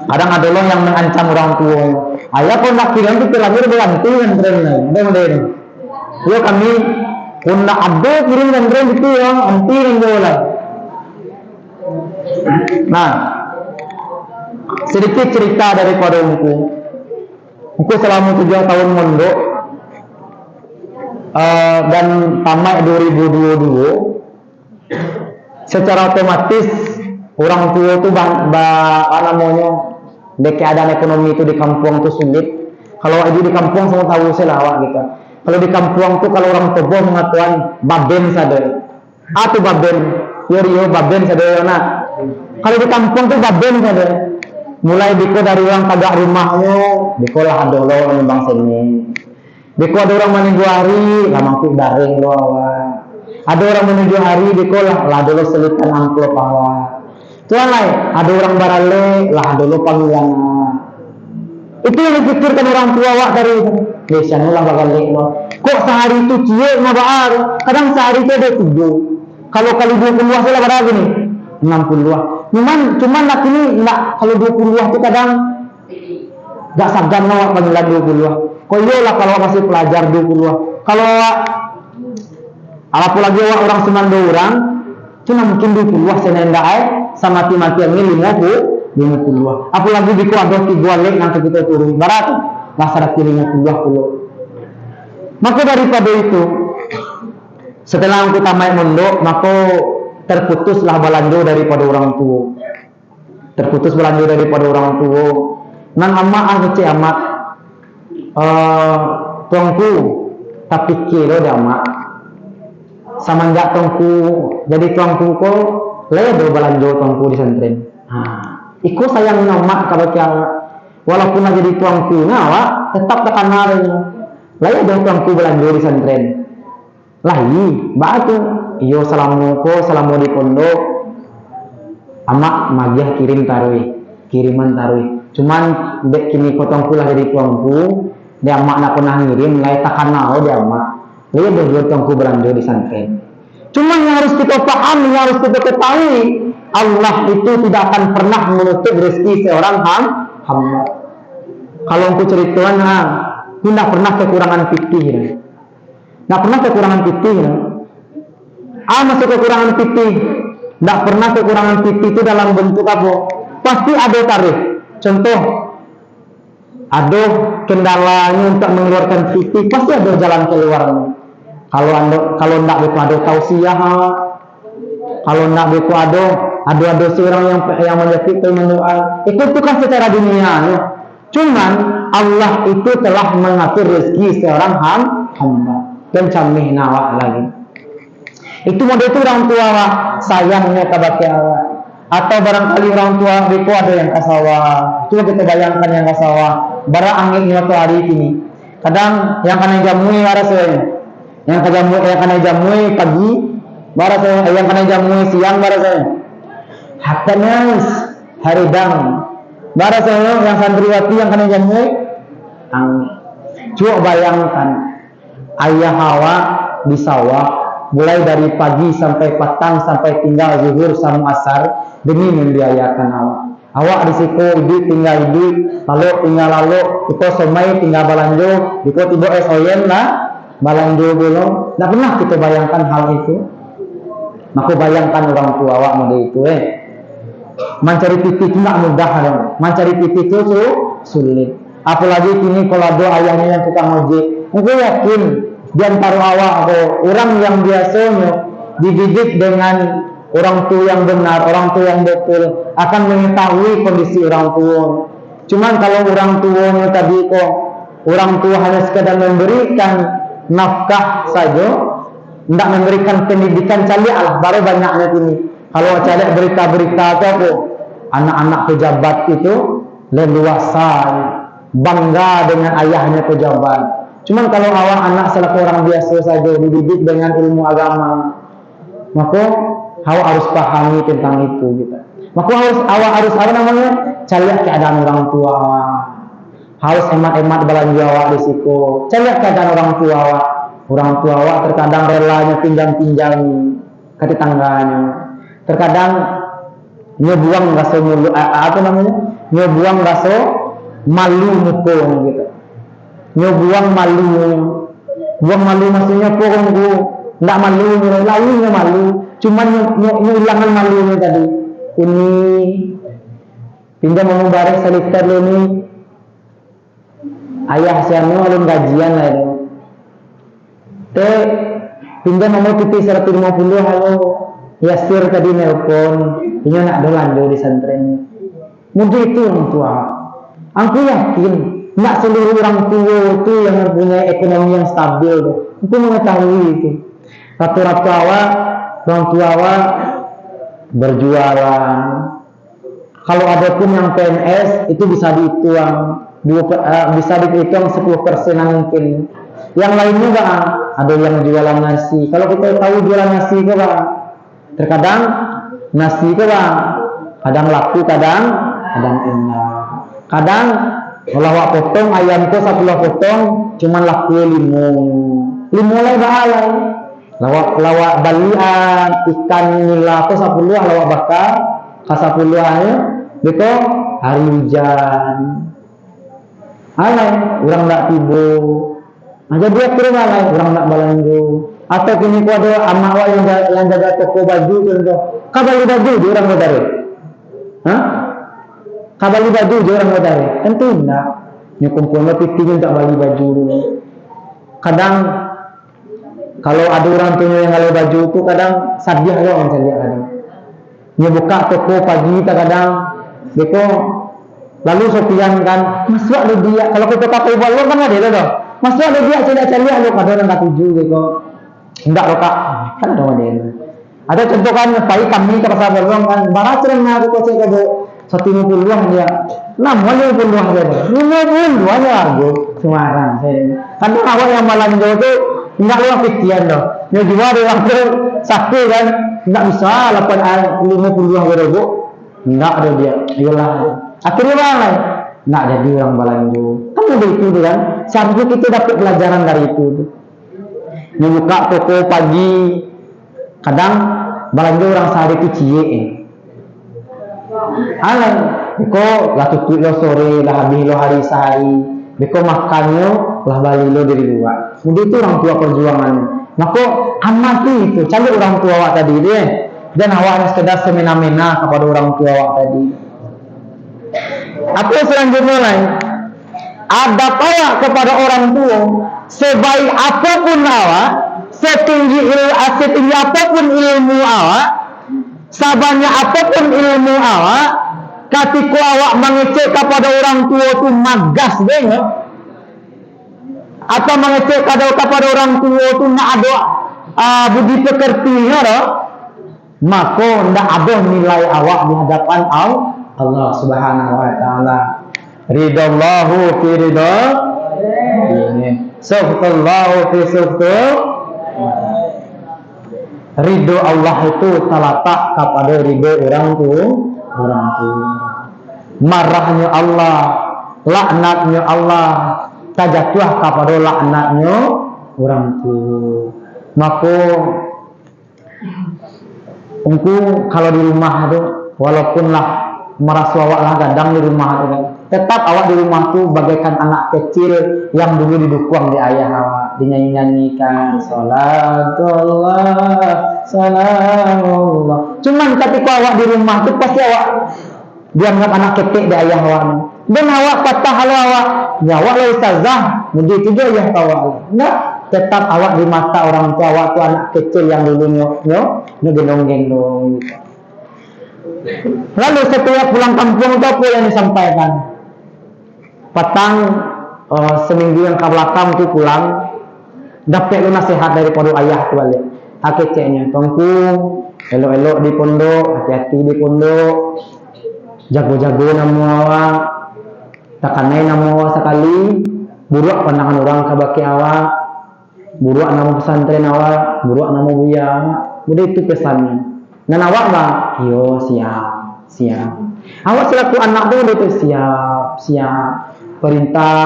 Kadang ada loh yang mengancam orang tua. Ayah pun nak kirim itu lahir berganti kan trennya. Ada. Yo kami pun nak ada kirim dan tren itu yang anti kan jual. Nah, sedikit cerita daripada Ungku. Ungku selama 7 tahun mondok dan tamat 2022, secara otomatis orang tua itu namanya keadaan ekonomi itu di kampung itu sulit. Kalau di kampung semua tahu saya lawak gitu. Kalau di kampung itu kalau orang Tobo mengatakan baben sadar. Atau baben, yo baben sadar nak. Kalau di kampung itu baben sadar. Mulai diko dari orang kagak rumahnya, diko lah ada lo bang sini. Diko ada orang menunggu hari, lah mampu daring lo awak. Ada orang menunggu hari, diko lah dulu selipan amplop awak. Tuan lain, ada orang barale, lah dulu panggilan. Itu yang dipikirkan orang tua awak dari itu. Biasanya lah bakal lo. Kok sehari itu cie mabar? Kadang sehari itu ada 7. Kalau kali 20 salah berapa nih? 60. Cuman nak ini enggak kalau 20 itu kadang enggak sagan awak panggilan 20. Kok iyalah kalau masih pelajar 20. Kalau apalagi orang semanda orang cuma mungkin 20 senenda sama mati yang ini 50. Apalagi di keluarga 3 lek nanti kita turun barat masyarakat 50. Maka daripada itu setelah aku tamat mondok maka terputuslah balando daripada orang tua. Nang amak angke amak tuangku tapi kira dah amak semenjak tuangku jadi tuangku ko ledo balando tuangku di santren. Iko sayang nama kalau walaupun aja jadi tuangku nawa tetap tekan narenya. Ledo tuangku balando di santren. Lahi batu iyo salamu di pondok amak magiah kiriman tarui. Cuman dek kini potong pula dari tuangku, dia amak nak pernah ngirim, lai takkan nao dia amak. Lai dia tuangku belanja di santren. Cuman yang harus kita pahami, yang harus kita ketahui, Allah itu tidak akan pernah menutup rezeki seorang hamba. Kalau aku ceritakan, tidak pernah kekurangan fikih. Masuk kekurangan fikih. Tidak pernah kekurangan fikih itu dalam bentuk apa? Pasti ada tarikh. Contoh, ada kendalanya untuk mengeluarkan fikih, pasti ada jalan keluarnya. Kalau tidak beku ada tausiah, kalau tidak beku ada seorang yang menjadi manual. Itu kan secara dunia. Cuman Allah itu telah mengatur rezeki seorang hamba dan camih nawak lagi. Itu model itu orang tua sayangnya kepada Allah. Atau barangkali orang tua itu ada yang kasawah. Coba kita bayangkan yang kasawah. Bara angin waktu hari ini. Kadang yang kena jamui barasanya. Yang kena jamui pagi barasanya. Yang kena jamui siang barasanya. Hatta nangis haridang barasanya yang santriwati yang kena jamui angin. Coba bayangkan ayah Hawa di sawah. Mulai dari pagi sampai petang sampai tinggal zuhur sama asar demi membiayakan awak risiko hidup tinggal hidup lalu itu somai tinggal balanjo itu tiba esoyen lah balanjo belum. Tidak pernah kita bayangkan hal itu. Maka bayangkan orang tua awak model itu mencari titik itu tidak mudah mencari titik itu sulit. Apalagi kini kalau ada ayahnya yang tukang ojek, aku yakin di antara awak atau orang yang biasanya dididik dengan orang tua yang benar, orang tua yang betul akan mengetahui kondisi orang tua. Cuman kalau orang tuanya tadi kok orang tua hanya sekadar memberikan nafkah saja, tidak memberikan pendidikan, cari Allah baru banyaknya ini. Kalau cari berita-berita apa anak-anak pejabat itu leluasa, bangga dengan ayahnya pejabat. Cuman kalau awak anak selaku orang biasa saja dididik dengan ilmu agama, maka awak harus pahami tentang itu gitu. Maka awak harus apa namanya? Cari keadaan orang tua awak. Harus hemat-hemat belanja awak risiko. Cari keadaan orang tua awak. Orang tua awak terkadang relanya pinjam-pinjam ke tetangganya. Terkadang nyebuang rasa mulu, apa namanya? Nyebuang rasa malu mukung gitu. Nyebuang malu. Buang malu maksudnya pokong ku ndak malu, lalunya malu. Cuman nyilangan malunya tadi. Ini pinjam mau bareng seliter ini ayah siapa alun gajian lah itu. Teh pinjam mau putih 150 halo Yasir tadi nelpon ini nak dolando di santren. Mungkin itu orang tua. Aku yakin nak seluruh orang tua itu yang mempunyai ekonomi yang stabil. Aku mengetahui itu. Ratu-ratu awak, orang tua awak berjualan. Kalau ada pun yang PNS itu bisa dihitung, bisa dihitung 10% mungkin. Yang lainnya bang, ada yang jualan nasi. Kalau kita tahu jualan nasi ke bang, terkadang nasi ke bang, kadang laku, kadang enak. Kadang kalau awak potong ayam tu 10 potong, cuman laku 5 lah bahalai. Lawak balian ikan nila tu 10 lawak bakar ke 10 aja beto hari hujan alai orang nak tidur aja dia terus alai orang nak belanja atau kini ku ada amak awak yang jaga toko baju contoh kabali baju dia orang modal kabali baju dia orang modal tentu tidak nyukumpulnya piting untuk bali baju dulu. Kadang kalau ada orang tuanya yang kalau baju itu kadang sadiah loh macam dia kadang. Dia buka toko pagi kadang, beko lalu sopian kan masuk ada dia. Kalau kita pakai balon kan ada itu dong. Masuk ada dia cari lo kadang orang tujuh beko. Enggak lo kak, kan ada dia. Ada contoh kan pagi kami ke pasar balon kan, barat cerengnya aku kocek ke 150 dia. 50 dia. 50 aja aku Semarang. Kadang awak yang malam itu enggak luang pikiran loh. Dia jual dia waktu satu kan, enggak bisa 50 ribu. Enggak ada dia. Iyalah. Akhirnya malah enggak jadi orang Balando. Kan udah itu kan. Seharusnya kita dapat pelajaran dari itu. Dia buka toko pagi. Kadang Balando orang sehari itu cie. Alah, kok lah tutup lo sore, lah habis lo hari sehari. Beko makannya lah balik lo dari luar. Jadi itu orang tua perjuangan. Maka amati itu, cari orang tua awak tadi dia. Dan awak sekedar semena-mena kepada orang tua awak tadi. Apa selanjutnya lain? Adab awak kepada orang tua, sebaik apapun awak, setinggi apapun ilmu awak, sabanyak apapun ilmu awak, ketika awak mengecek kepada orang tua itu magas dengar atau mengecek kepada orang tua itu nak ada budi pekertinya dah, maka tidak ada nilai awak di hadapan Allah Subhanahu Wa Taala. Ridallahu fi ridha, suftallahu fi suftul. Ridho Allah itu terletak kepada ridho orang tua. Marahnya Allah, laknatnya Allah terjatuh kepada laknatnya orang tua. Maka engkau kalau di rumah itu walaupunlah merasa awak lah gadang di rumah itu, tetap awak di rumah itu bagaikan anak kecil yang dulu didukung di ayah awak, dinyanyi-nyanyikan salatullah salamullah. Cuman ketika awak di rumah itu pasti awak dianggap anak ketek di ayah awak. Dan awak kata halo awak, ya awak lah ustazah, begitu juga ya awak. Enggak, tetap awak di mata orang tua awak itu anak kecil yang dulu ngegendong-gendong gitu. Lalu setiap pulang kampung itu apa yang disampaikan? Petang seminggu yang kebelakang itu pulang, dapat lu nasihat daripada ayah tu balik. Akeceknya, tongkung, elok-elok di pondok, hati-hati di pondok, jago-jago nama awak, takanai nama awak sekali, buruak pandangan orang kabaki awak, buruak nama pesantren awak, buruak nama buya awak. Udah itu pesannya. Dan awak bang, yo siap. Awak selaku anak tu itu siap. Perintah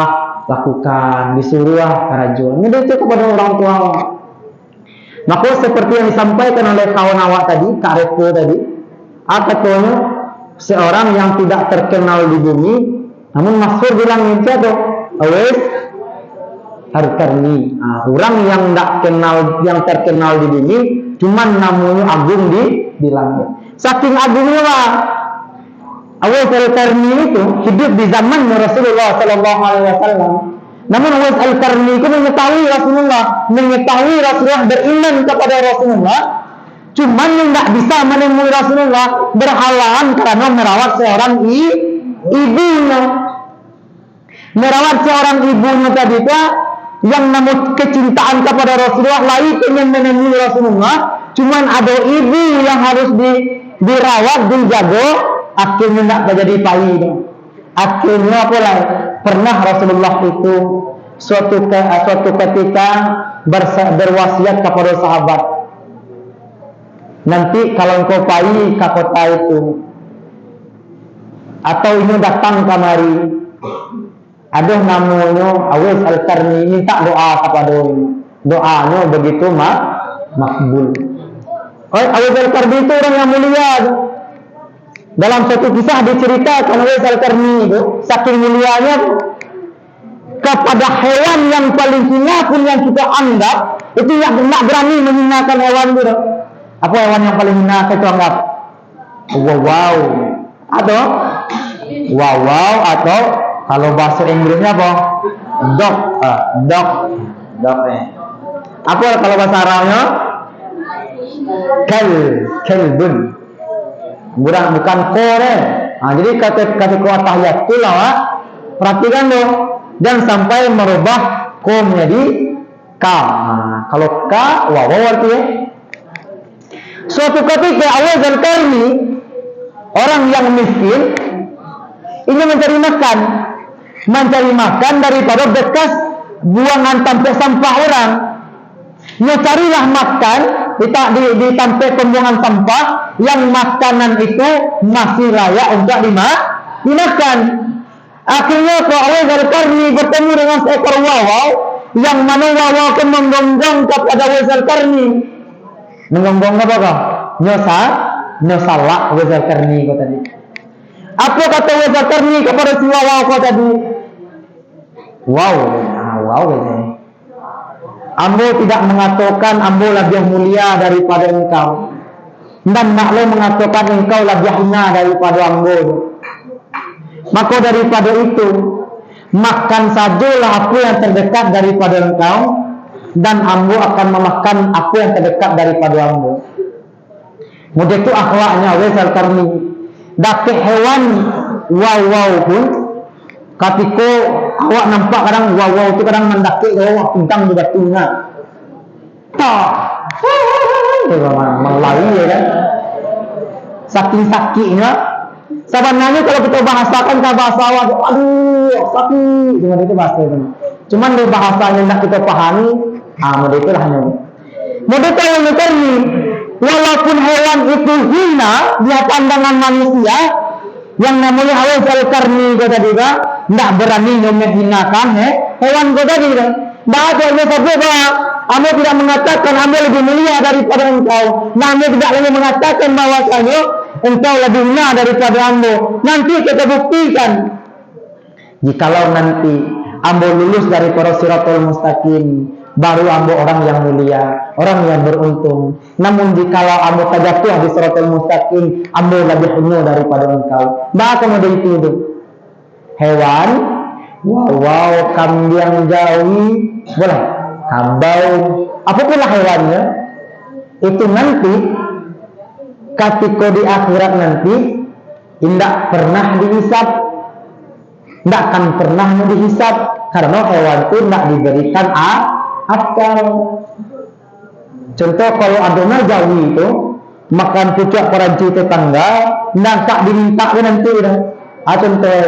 lakukan, disuruh karajuan. Udah itu kepada orang tua awak. Maka seperti yang disampaikan oleh kawan awak tadi, Kak Repo tadi, katanya seorang yang tidak terkenal di bumi, namun masyhur di langit itu, Awais Al-Qarni. Orang yang tidak kenal, yang terkenal di bumi, cuman namanya agung di langit. Saking agungnya lah, Awais Al-Qarni itu hidup di zaman Rasulullah Sallallahu Alaihi Wasallam. Namun Awais Al-Qarni itu mengetahui Rasulullah beriman kepada Rasulullah, cuman yang tidak bisa menemui Rasulullah berhalangan karena merawat seorang ibunya. Merawat seorang ibunya tadi yang namun kecintaan kepada Rasulullah, lain ingin menemui Rasulullah, cuman ada ibu yang harus dirawat, dijaga, akhirnya tidak menjadi bayi. Akhirnya apa lah? Pernah Rasulullah itu suatu ketika berwasiat kepada sahabat, nanti kalau engkau pergi ke kota itu atau ini datang kemari, ada namanya Awais Al-Qarni, minta doa kepada doanya begitu makbul. Awais Al-Qarni itu orang yang mulia. Dalam suatu kisah diceritakan Awais Al-Qarni itu saking mulianya, kepada hewan yang paling hina pun yang kita anggap itu yang tidak berani menghinakan hewan itu. Apa hewan yang paling hina kita anggap? Wow. Atau kalau bahasa Inggrisnya apa? Dog. Apa kalau bahasa Arabnya? Kalbun. Bukan kore. Jadi kata kuat tahiyat itu lah, perhatikan loh, dan sampai merubah ko menjadi ka. Kalau ka, waw artinya. Suatu ketika Awais Al-Qarni, orang yang miskin, ingin mencari makan daripada bekas buangan tempat sampah orang. Dia carilah makan di tempat pembuangan sampah yang makanan itu masih layak untuk dimakan. Akhirnya Awais Al-Qarni bertemu dengan seekor wawau, yang mana wawau akan menggonggong kepada Awais Al-Qarni. Menggonggong apa kah? Nyosalak Awais Al-Qarni kau tadi. Apa kata Awais Al-Qarni kepada si wawau kau tadi? Wow katanya. Ambo tidak mengatakan ambo lebih mulia daripada engkau, dan maklo mengatakan engkau lebih hina daripada ambo. Maka daripada itu, makan sajalah apa yang terdekat daripada engkau, dan ambo akan memakan apa yang terdekat daripada ambo. Mudah itu akhlaknya Awais Al-Qarni. Dakik hewan wow pun, ketika awak nampak kadang wow itu kadang mendakik awak tentang di batunya. Melari ya kan. Saking sakitnya. Sebenarnya kalau kita bahasakan ke bahasa awak, aduh sakit, dengan itu bahasa itu. Cuman di bahasanya tidak kita pahami, mudah itu lah hanya. Mudah itu yang ini, walaupun hewan itu hina di pandangan manusia, yang namanya Awais Al-Qarni kata juga, tidak berani menghinakan hewan kata juga. Bahasa ini saja bahwa Anda tidak mengatakan Anda lebih mulia daripada engkau. Anda tidak lagi mengatakan bahwasanya engkau lebih hina daripada Anda. Nanti kita buktikan. Jikalau nanti Anda lulus dari Siratul Mustaqim, baru Anda orang yang mulia, orang yang beruntung. Namun jikalau Anda terjatuh di Siratul Mustaqim, Anda lebih hina daripada engkau. Bahasa model itu hewan, wow, kambing jawi, boleh, kambau, apapun hewannya, itu nanti ketika di akhirat nanti tidak pernah dihisab, tidak akan pernah dihisab karena hewan itu tidak diberikan akal. Contoh kalau adona jawi itu makan pucuk peranci tetangga, tidak diminta nanti dah. Contoh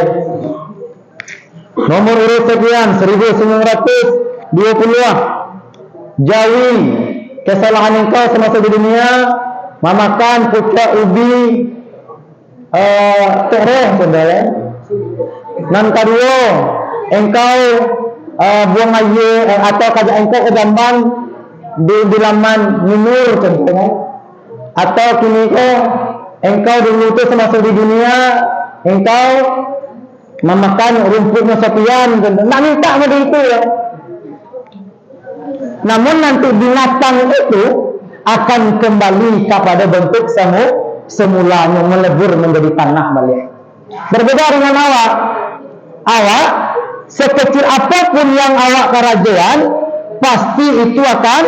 nomor urut sekian 1920 jawi, kesalahan engkau semasa di dunia memakan pucuk ubi tereh saudara. Nan kedua engkau buang air atau kajak engkau ke jamban di laman minur contohnya, atau kini engkau dulu itu semasa di dunia engkau memakan rumputnya sopian, nak minta pada itu ya. Namun nanti binatang itu akan kembali kepada bentuk semulanya, melebur menjadi tanah balik. Berbeda dengan awak sekecil apapun yang awak kerajaan, pasti itu akan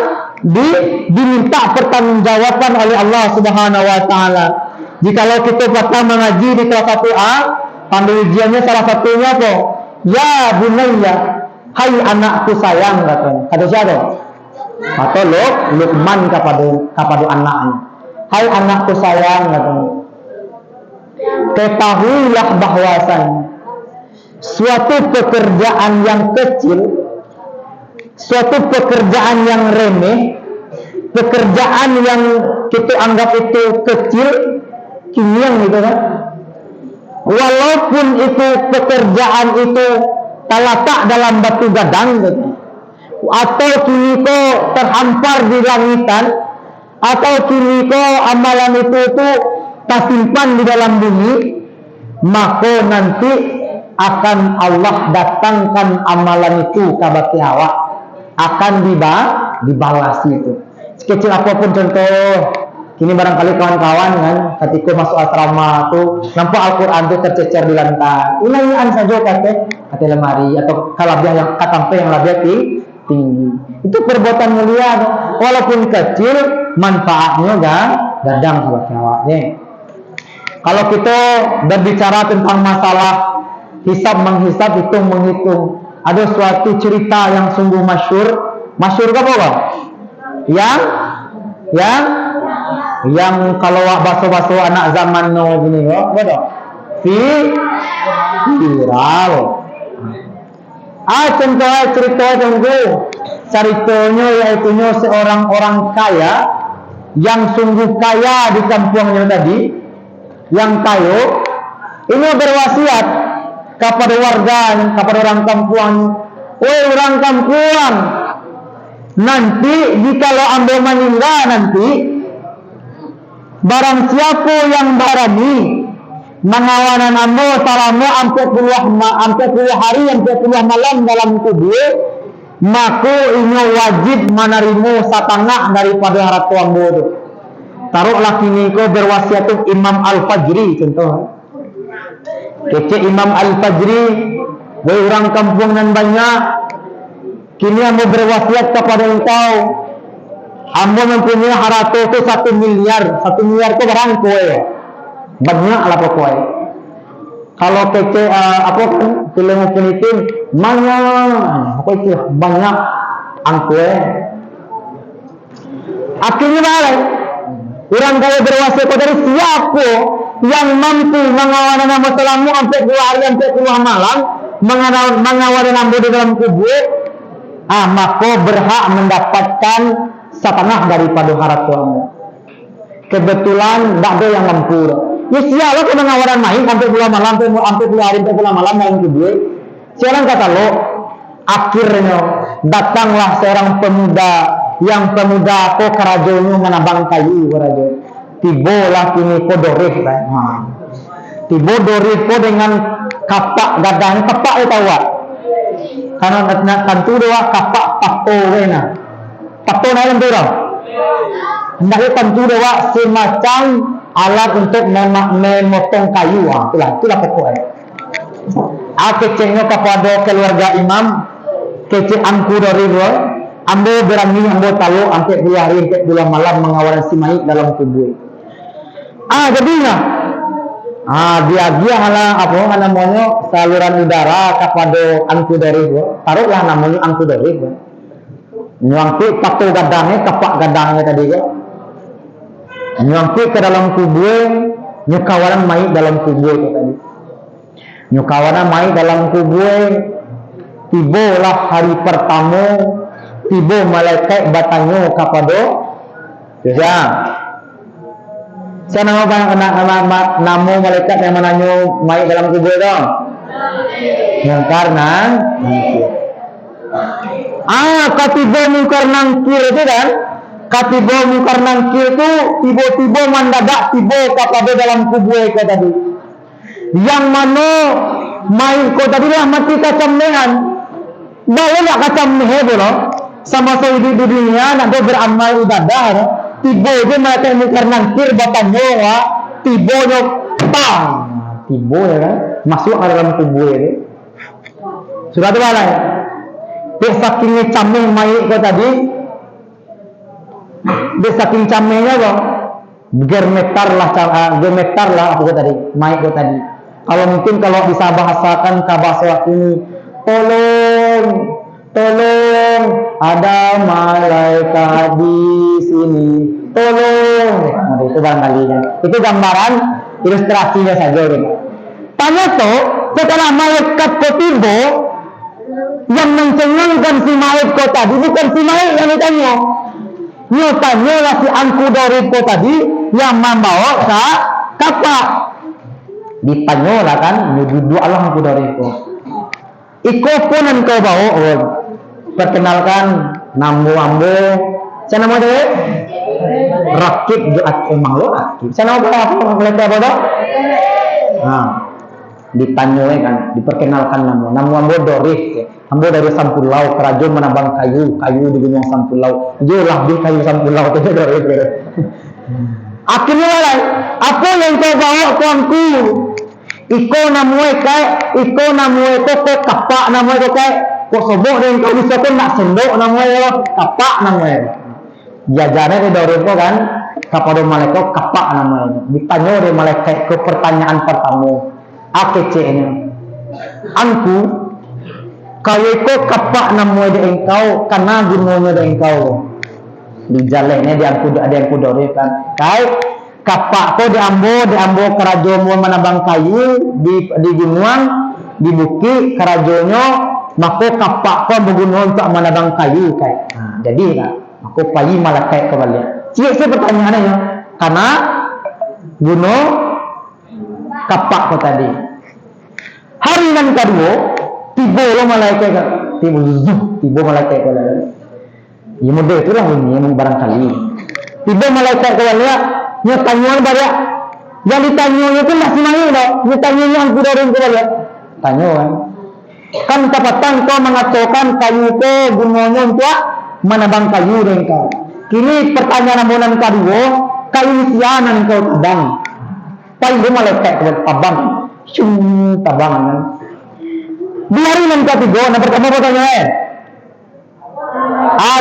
diminta pertanggungjawaban oleh Allah Subhanahu wa taala. Jikalau kita pertama mengaji di kelas 1A, pandu ujiannya salah satunya kok, ya bunayya, hai anakku sayang katanya. Kata siapa? Atau Luqman kepada anaknya. Hai anakku sayang katanya. Ketahuilah bahwasannya suatu pekerjaan yang kecil, suatu pekerjaan yang remeh, pekerjaan yang kita anggap itu kecil, kiniang gitu kan. Walaupun itu pekerjaan itu terletak dalam batu gadang gitu, atau kini terhampar di langitan, atau kini amalan itu tersimpan di dalam bumi, maka nanti akan Allah datangkan amalan itu kepada awak, akan dibalas itu. Sekecil apapun contoh, kini barangkali kawan-kawan kan ketika masuk asrama tuh nampak Al-Quran tuh tercecer di lantai, ulangan saja kata lemari atau kalabiah yang katampe yang lebih tinggi. Itu perbuatan mulia, walaupun kecil manfaatnya gadang buat awaknya. Kalau kita berbicara tentang masalah hisab menghisab, hitung menghitung, ada suatu cerita yang sungguh masyhur apa? Yang kalau baso-baso anak zaman now gini betul? Viral. Contoh cerita ceritanya yaitu seorang orang kaya yang sungguh kaya di kampungnya tadi, yang kaya ini berwasiat kepada warga, kepada orang kampung, orang kampung, nanti jikalau ambil meninggal nanti, barang siapa yang berani mengawanan ambo selama 40 hari, 40 malam dalam kubur, maka ini wajib menerima setengah daripada harta ambo itu. Taruhlah kini kau berwasiat Imam Al-Fajri contoh. Kece Imam Al-Fajri, orang kampung nan banyak, kini ambo berwasiat kepada engkau, ambo mempunyai harta itu 1 miliar. 1 miliar itu barang kue, banyak lah pokoknya. Kalau kece apa kan film itu banyak, pokoknya banyak angkue. Akhirnya balik, orang kaya berwasiat dari siapa yang mampu mengawal nama selama 40 hari, 40 malam, mengawal nama di dalam kubur, maka berhak mendapatkan setengah daripada hartamu. Kebetulan tak ada yang mampu. Ya siapa ke mengawalan main 40 malam, 40 hari, 40 malam dalam kubur. Siapa kata lo, akhirnya datanglah seorang pemuda, yang pemuda kok kerajaannya menabang kayu kerajaan. Tibolah kini kodorih, tibo dorih ko dengan kapak gadang, kapak itu tahu, karena tentu doa kapak pato wena, pato naik tu dah. Hendaknya tentu doa semacam alat untuk memotong kayu, itulah pokoknya. Kecengnya kepada keluarga imam, keceng angku dari dua, ambo berani, ambo tahu, 40 hari, 40 malam mengawal si mayit dalam kubur. Jadinya dia hala apa namanya saluran udara kepada angku dari gua, taruhlah namanya angku dari gua. Nyangkut patu gadangnya, kapak gadangnya tadi gua. Nyangkut ke dalam kubur, nyukawanan mai dalam kubur itu tadi. Nyukawanan mai dalam kubur, tibalah hari pertama, tiba malaikat batanyo kepada ya. Saya nama malaikat yang menanyo mai dalam kubur dong. Mungkar nangkir. Katiba mungkar nangkir itu kan? Katiba mungkar nangkir itu tiba-tiba mendadak tiba kepada dalam kubur itu tadi. Yang mana mai ko tadi lah mati kacamnehan. Bawa nak kacamnehe dulu. Sama saya di dunia nak beramal ibadah. Tiba je malaikat mungkar nangkir batanyo tiba je tang. Tiba ya kan? Masuk ke dalam kubur itu. Sudah tu balai. Dia saking cameh mai ko tadi. Dia saking camehnya kok. Gemetar lah apa tadi? Mai ko tadi. Kalau mungkin kalau bisa bahasakan ke bahasa ini, tolong ada malaikat di sini, tolong. Nah, itu barangkali kan. Itu gambaran ilustrasinya saja gitu. Tanya tuh, setelah malaikat ko tiba, yang mencengangkan si malaikat tadi bukan si malaikat yang ditanya. Nyatanya lah si angku dari ko tadi yang membawa kapak. Ditanya lah kan, duduk Allah angku dari ko. Iko pun engkau bawa, perkenalkan namu ambo. Saya nama dia Rakib Juat emang lo Rakib. Saya nama apa malaikat apa dong? Ditanya kan, diperkenalkan namu ambo Doris. Ambo dari Sampulau, kerajaan menabang kayu di Gunung Sampulau. Jualah di kayu Sampulau itu Doris. Akhirnya lah, apa yang kau bawa tuanku? Iko namue ko kapak namue ko kok sobok dan kau bisa pun nak sendok namue kapak namue. Jajarnya di Doris kan, kepada malaikat kapak namue. Ditanya oleh malaikat ke pertanyaan pertama. AKC-nya. Angku kau kapak namue di engkau karena gunanya di engkau. Di jalannya di angku Doris kan. Kau kapak ko diambo kerajaan menabang kayu di gunung di bukit kerajaannya maka kapak ko berguna untuk menabang kayu kayak. Jadi lah aku payi malaikat kembali. Cik pertanyaannya karena guna kapak ko tadi. Hari yang kedua tiba malaikat tiba malaikat kembali. Ya model itulah ini yang barangkali. Tiba malaikat kembali. Tanya banyak. Yang ditanya itu masih main dah. Ditanya yang sudah rindu banyak. Tanya kan kapatan kau mengacaukan kayu ke gunungnya untuk menabang kayu engkau. Kini pertanyaan ambunan kedua, kayu sianan kau tabang. Paling malaikat kau tabang. Tabang kan. Di hari yang ketiga, yang pertama pertanyaan.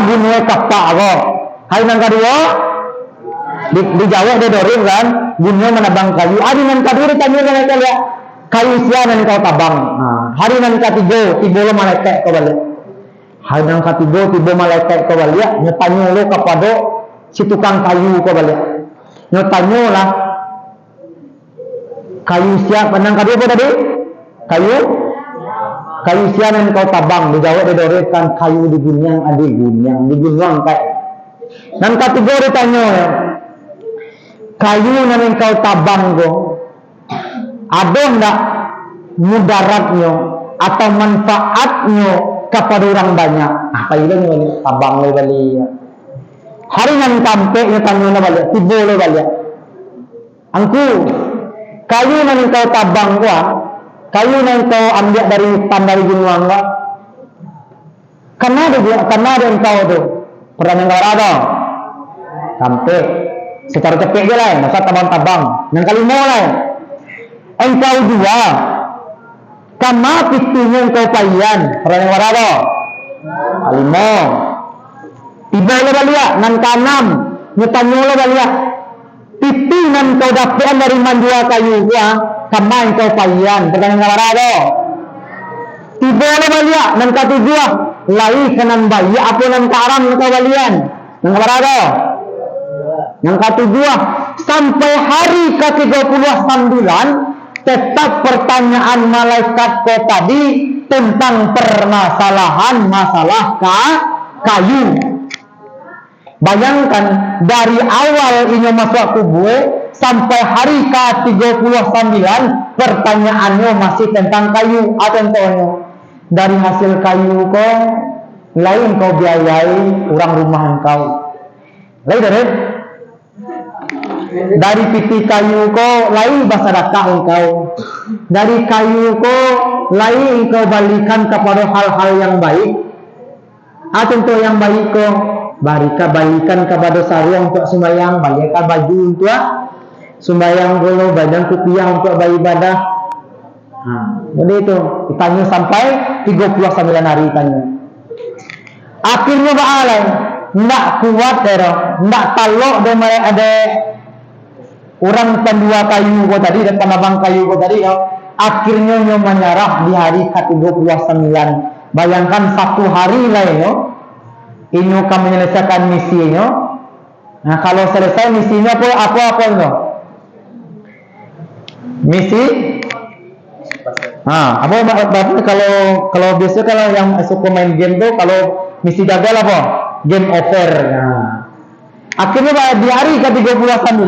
Gunungnya kapak kau. Hari yang kedua. Di Jawa ada Doris kan, gunanya menabang kayu. Hari yang kedua ditanya malaikat ya, kayu sianan kau tabang. Hari yang ketiga tiba malaikat kau balik. Hari yang ketiga tiba malaikat kau balik. Nyatanya lo kepada si tukang kayu kau balik. Nyatanya lah kayu siap. Yang kedua apa tadi? Kayu sianan kau tabang. Di Jawa ada Doris kan, kayu di gunung ada gunung kayak. Dan ketiga ditanya ya. Kayu yang kau tabang go, ada enggak mudaratnya atau manfaatnya kepada orang banyak? Kayu ini tabang le balik. Hari yang sampai tanya balik, tiba le balik. Angku, kayu yang kau tabang gua, kayu yang kau ambil dari pandai gunung gua, karena ada engkau tu, pernah engkau ada, sampai. Secara cepet je lah, masa tabang-tabang. Yang kelima lah, engkau dua, kama pitunya engkau payan. Pernah yang warada? Lima. Tiba le balik, nan kanam, nyetanyo le balik. Pipi nan kau dapetan dari manjua kayu gua, kamai kau payan, pertanyaan kabarado. Tiba na balia nan katujua, lai kanan bayi apa nan karam nan kawalian. Nan kabarado. Yang katujua, sampai hari ke-39 tetap pertanyaan malaikat kau tadi tentang permasalahan masalah kayu. Bayangkan dari awal ini masuk kubur sampai hari ke-39 pertanyaannya masih tentang kayu. Contohnya dari hasil kayu kau lain kau biayai orang rumahan kau. Lain dari pipi kayu kau lain bersedekah engkau. Dari kayu kau lain engkau balikan kepada hal-hal yang baik. Contoh yang baik kau balikan kepada sarung untuk sembahyang, balikan baju untuk sembahyang dulu, badan kupiah untuk beribadah. Jadi itu ditanya sampai 39 hari tanya. Akhirnya baalai ndak kuat ndak talok ada orang pendua kayu kau tadi dan penabang kayu kau tadi akhirnya nyo menyerah di hari ke-39. Bayangkan satu hari lah ini kamu menyelesaikan misinya. Nah kalau selesai misinya apa no? Misi apa kalau biasa kalau yang suka main game tuh kalau misi gagal apa? Game over. Nah, akhirnya di hari ke-39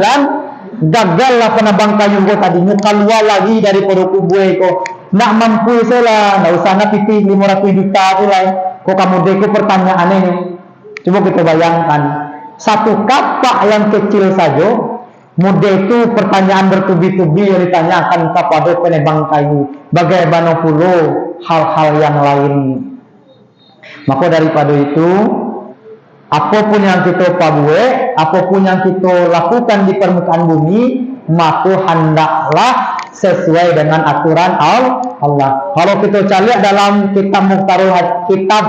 gagallah penabang kayu kau tadinya keluar lagi dari produk kubu kau. Nak mampu saya nak usah nak pipi 500 juta tu lah. Kau kamu deko pertanyaan ini. Coba kita bayangkan satu kapak yang kecil saja. Mudah itu pertanyaan bertubi-tubi yang ditanyakan kepada penebang kayu. Bagaimana pula hal-hal yang lain. Maka daripada itu, apapun yang kita pabuat, apapun yang kita lakukan di permukaan bumi, maka hendaklah sesuai dengan aturan Allah. Kalau kita cari dalam kitab Mukhtarul kitab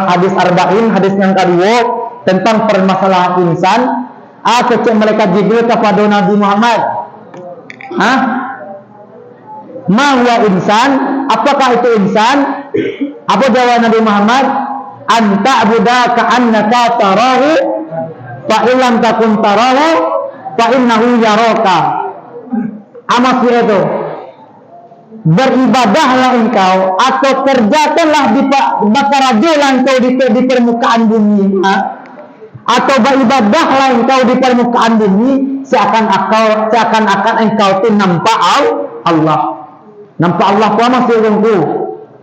hadis Arba'in, hadis yang kedua tentang permasalahan insan. Kecek malaikat Jibril kepada Nabi Muhammad. Ma huwa insan? Apakah itu insan? Apa jawab Nabi Muhammad? Anta abuda ka'annaka tarahu fa illam takun tarahu fa innahu yaraka. Maksudnya itu beribadahlah engkau atau kerjakanlah di bakarajulah engkau di permukaan bumi. Atau beribadahlah engkau di permukaan bumi seakan-akan engkau itu nampak Allah. Nampak Allah apa maksudnya itu?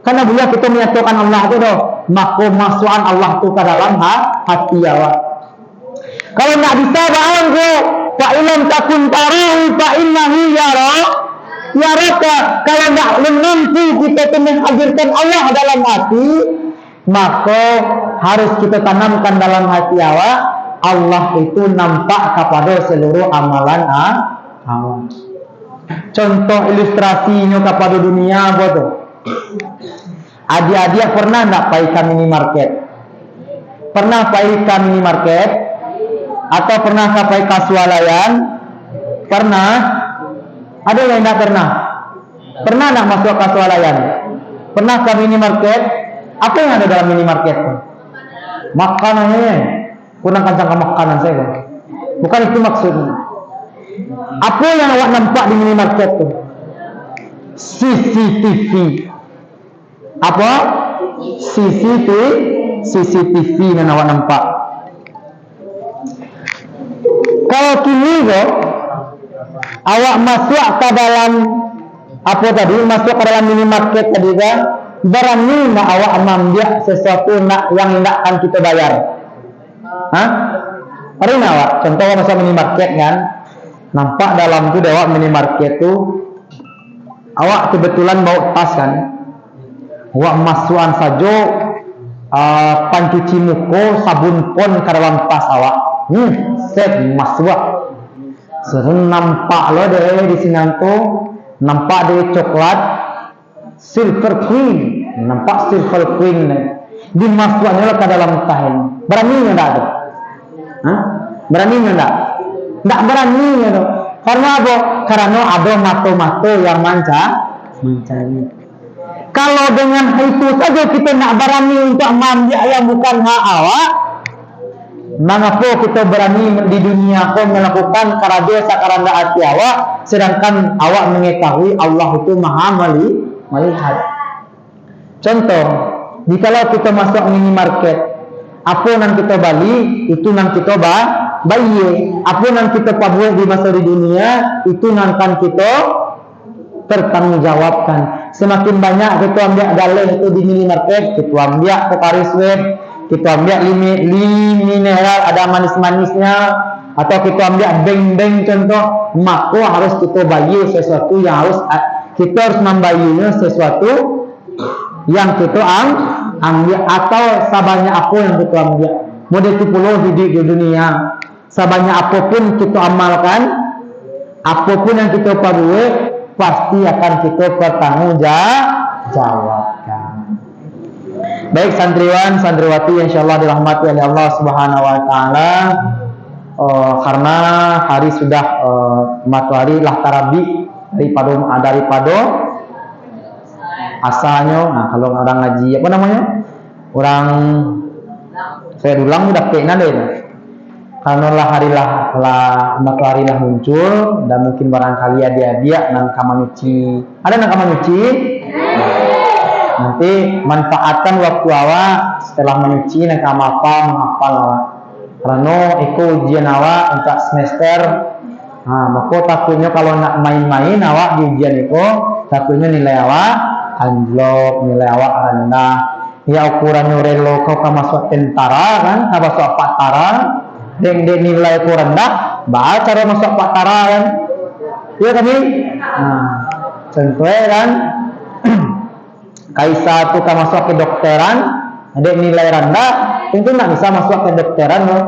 Karena bila kita menyatukan Allah itu maka masukan Allah itu ke dalam hati awak. Kalau nak bisa bang fa ilam takun tarahu fa innahu yaraka. Kalau nak menanti kita itu menghadirkan Allah dalam hati, maka harus kita tanamkan dalam hati awak Allah itu nampak kepada seluruh amalan awak. Contoh ilustrasinya kepada dunia betul. Adik-adik pernah nak pergi ke minimarket? Pernah pergi ke minimarket? Atau pernah pergi ke swalayan? Pernah? Ada yang tidak pernah? Pernah nak masuk ke swalayan? Pernah ke minimarket? Apa yang ada dalam minimarket? Makanannya. Kurang sangka makanan saya. Bukan itu maksudnya. Apa yang awak nampak di minimarket itu? CCTV. Apa? CCTV yang awak nampak. Kalau kini awak masuk ke dalam apa tadi? Masuk ke dalam minimarket tadi kan? Berani nak awak ambil sesuatu yang tidak akan kita bayar? Hari ini awak contoh masuk minimarket kan? Nampak dalam tu awak minimarket tu awak kebetulan bawa tas kan? Awak masukkan saja pancuci muka, sabun pon ke dalam tas awak. Set masuk. Sering nampak lo deh di sini tu nampak deh coklat silver queen, nampak silver queen dimasukkannya ke dalam tas. Berani enggak ada? Berani enggak? Nggak berani gitu. Karena apa? Karena ada mato-mato yang mencari. Kalau dengan itu saja kita nggak berani untuk mengambil yang bukan hak awak, mengapa kita berani di dunia kau melakukan karena dosa karena hati awak, sedangkan awak mengetahui Allah itu maha melihat. Contoh, jikalau kita masuk minimarket, apa yang kita beli itu yang kita bayi, apa yang kita pabuat di masa di dunia itu yang akan kita tertanggungjawabkan. Semakin banyak kita ambil dalih itu di minimarket, kita ambil Pocari Sweat, kita ambil mineral ada manis-manisnya, atau kita ambil beng-beng contoh, maka harus kita bayar sesuatu yang kita harus membayarnya sesuatu yang kita ambil, atau sebanyak apa yang kita ambil. Model itu pula hidup di dunia, sebanyak apapun kita amalkan, apapun yang kita perbuat, pasti akan kita bertanggungjawabkan. Baik santriwan, santriwati yang insyaallah dirahmati oleh Allah Subhanahu wa taala, karena hari sudah matahari lah tarabi daripada asalnya. Nah, kalau orang ngaji apa namanya? Orang saya ulang udah kena deh. Karena hari matahari lah muncul, dan mungkin barangkali dia nan kamanuci. Ada nan kamanuci? Nanti manfaatkan waktu awak setelah menyuci nak menghafal awak. Karena itu ujian awak untuk semester. Nah, maka takutnya kalau nak main-main awak di ujian itu, takutnya nilai awak anjlok, nilai awak rendah. Ya ukurannya relo kau masuk tentara kan, masuk patara, dan nilai ku rendah, baca cara masuk patara kan. Iya kan ini? Nah, contohnya kan Kaisa itu masuk ke dokteran, ada nilai rendah, tentu nggak bisa masuk ke dokteran, no?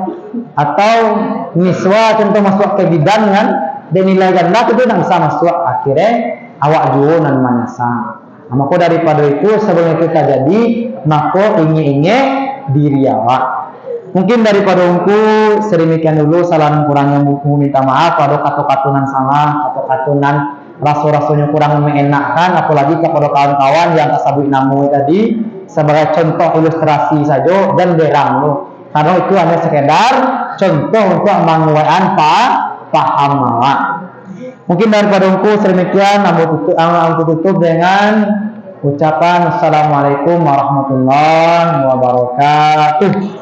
Atau niswa contoh masuk ke bidan kan, dan nilai rendah itu nggak bisa masuk, akhirnya awak juga nan manasa. Nah, maka daripada itu sebelum kita jadi, maka ingin diri awak. Mungkin daripada unku sedemikian dulu, salah kurangnya minta maaf. Kalau kata-katunan salah, kata-katunan rasul-rasulnya kurang mengenakkan, apalagi kepada kawan-kawan yang kasabui namu tadi sebagai contoh ilustrasi saja dan derang lo. Karena itu hanya sekedar contoh untuk menguatkan paham awak. Mungkin daripada unku sedemikian, aku tutup dengan ucapan assalamualaikum warahmatullahi wabarakatuh.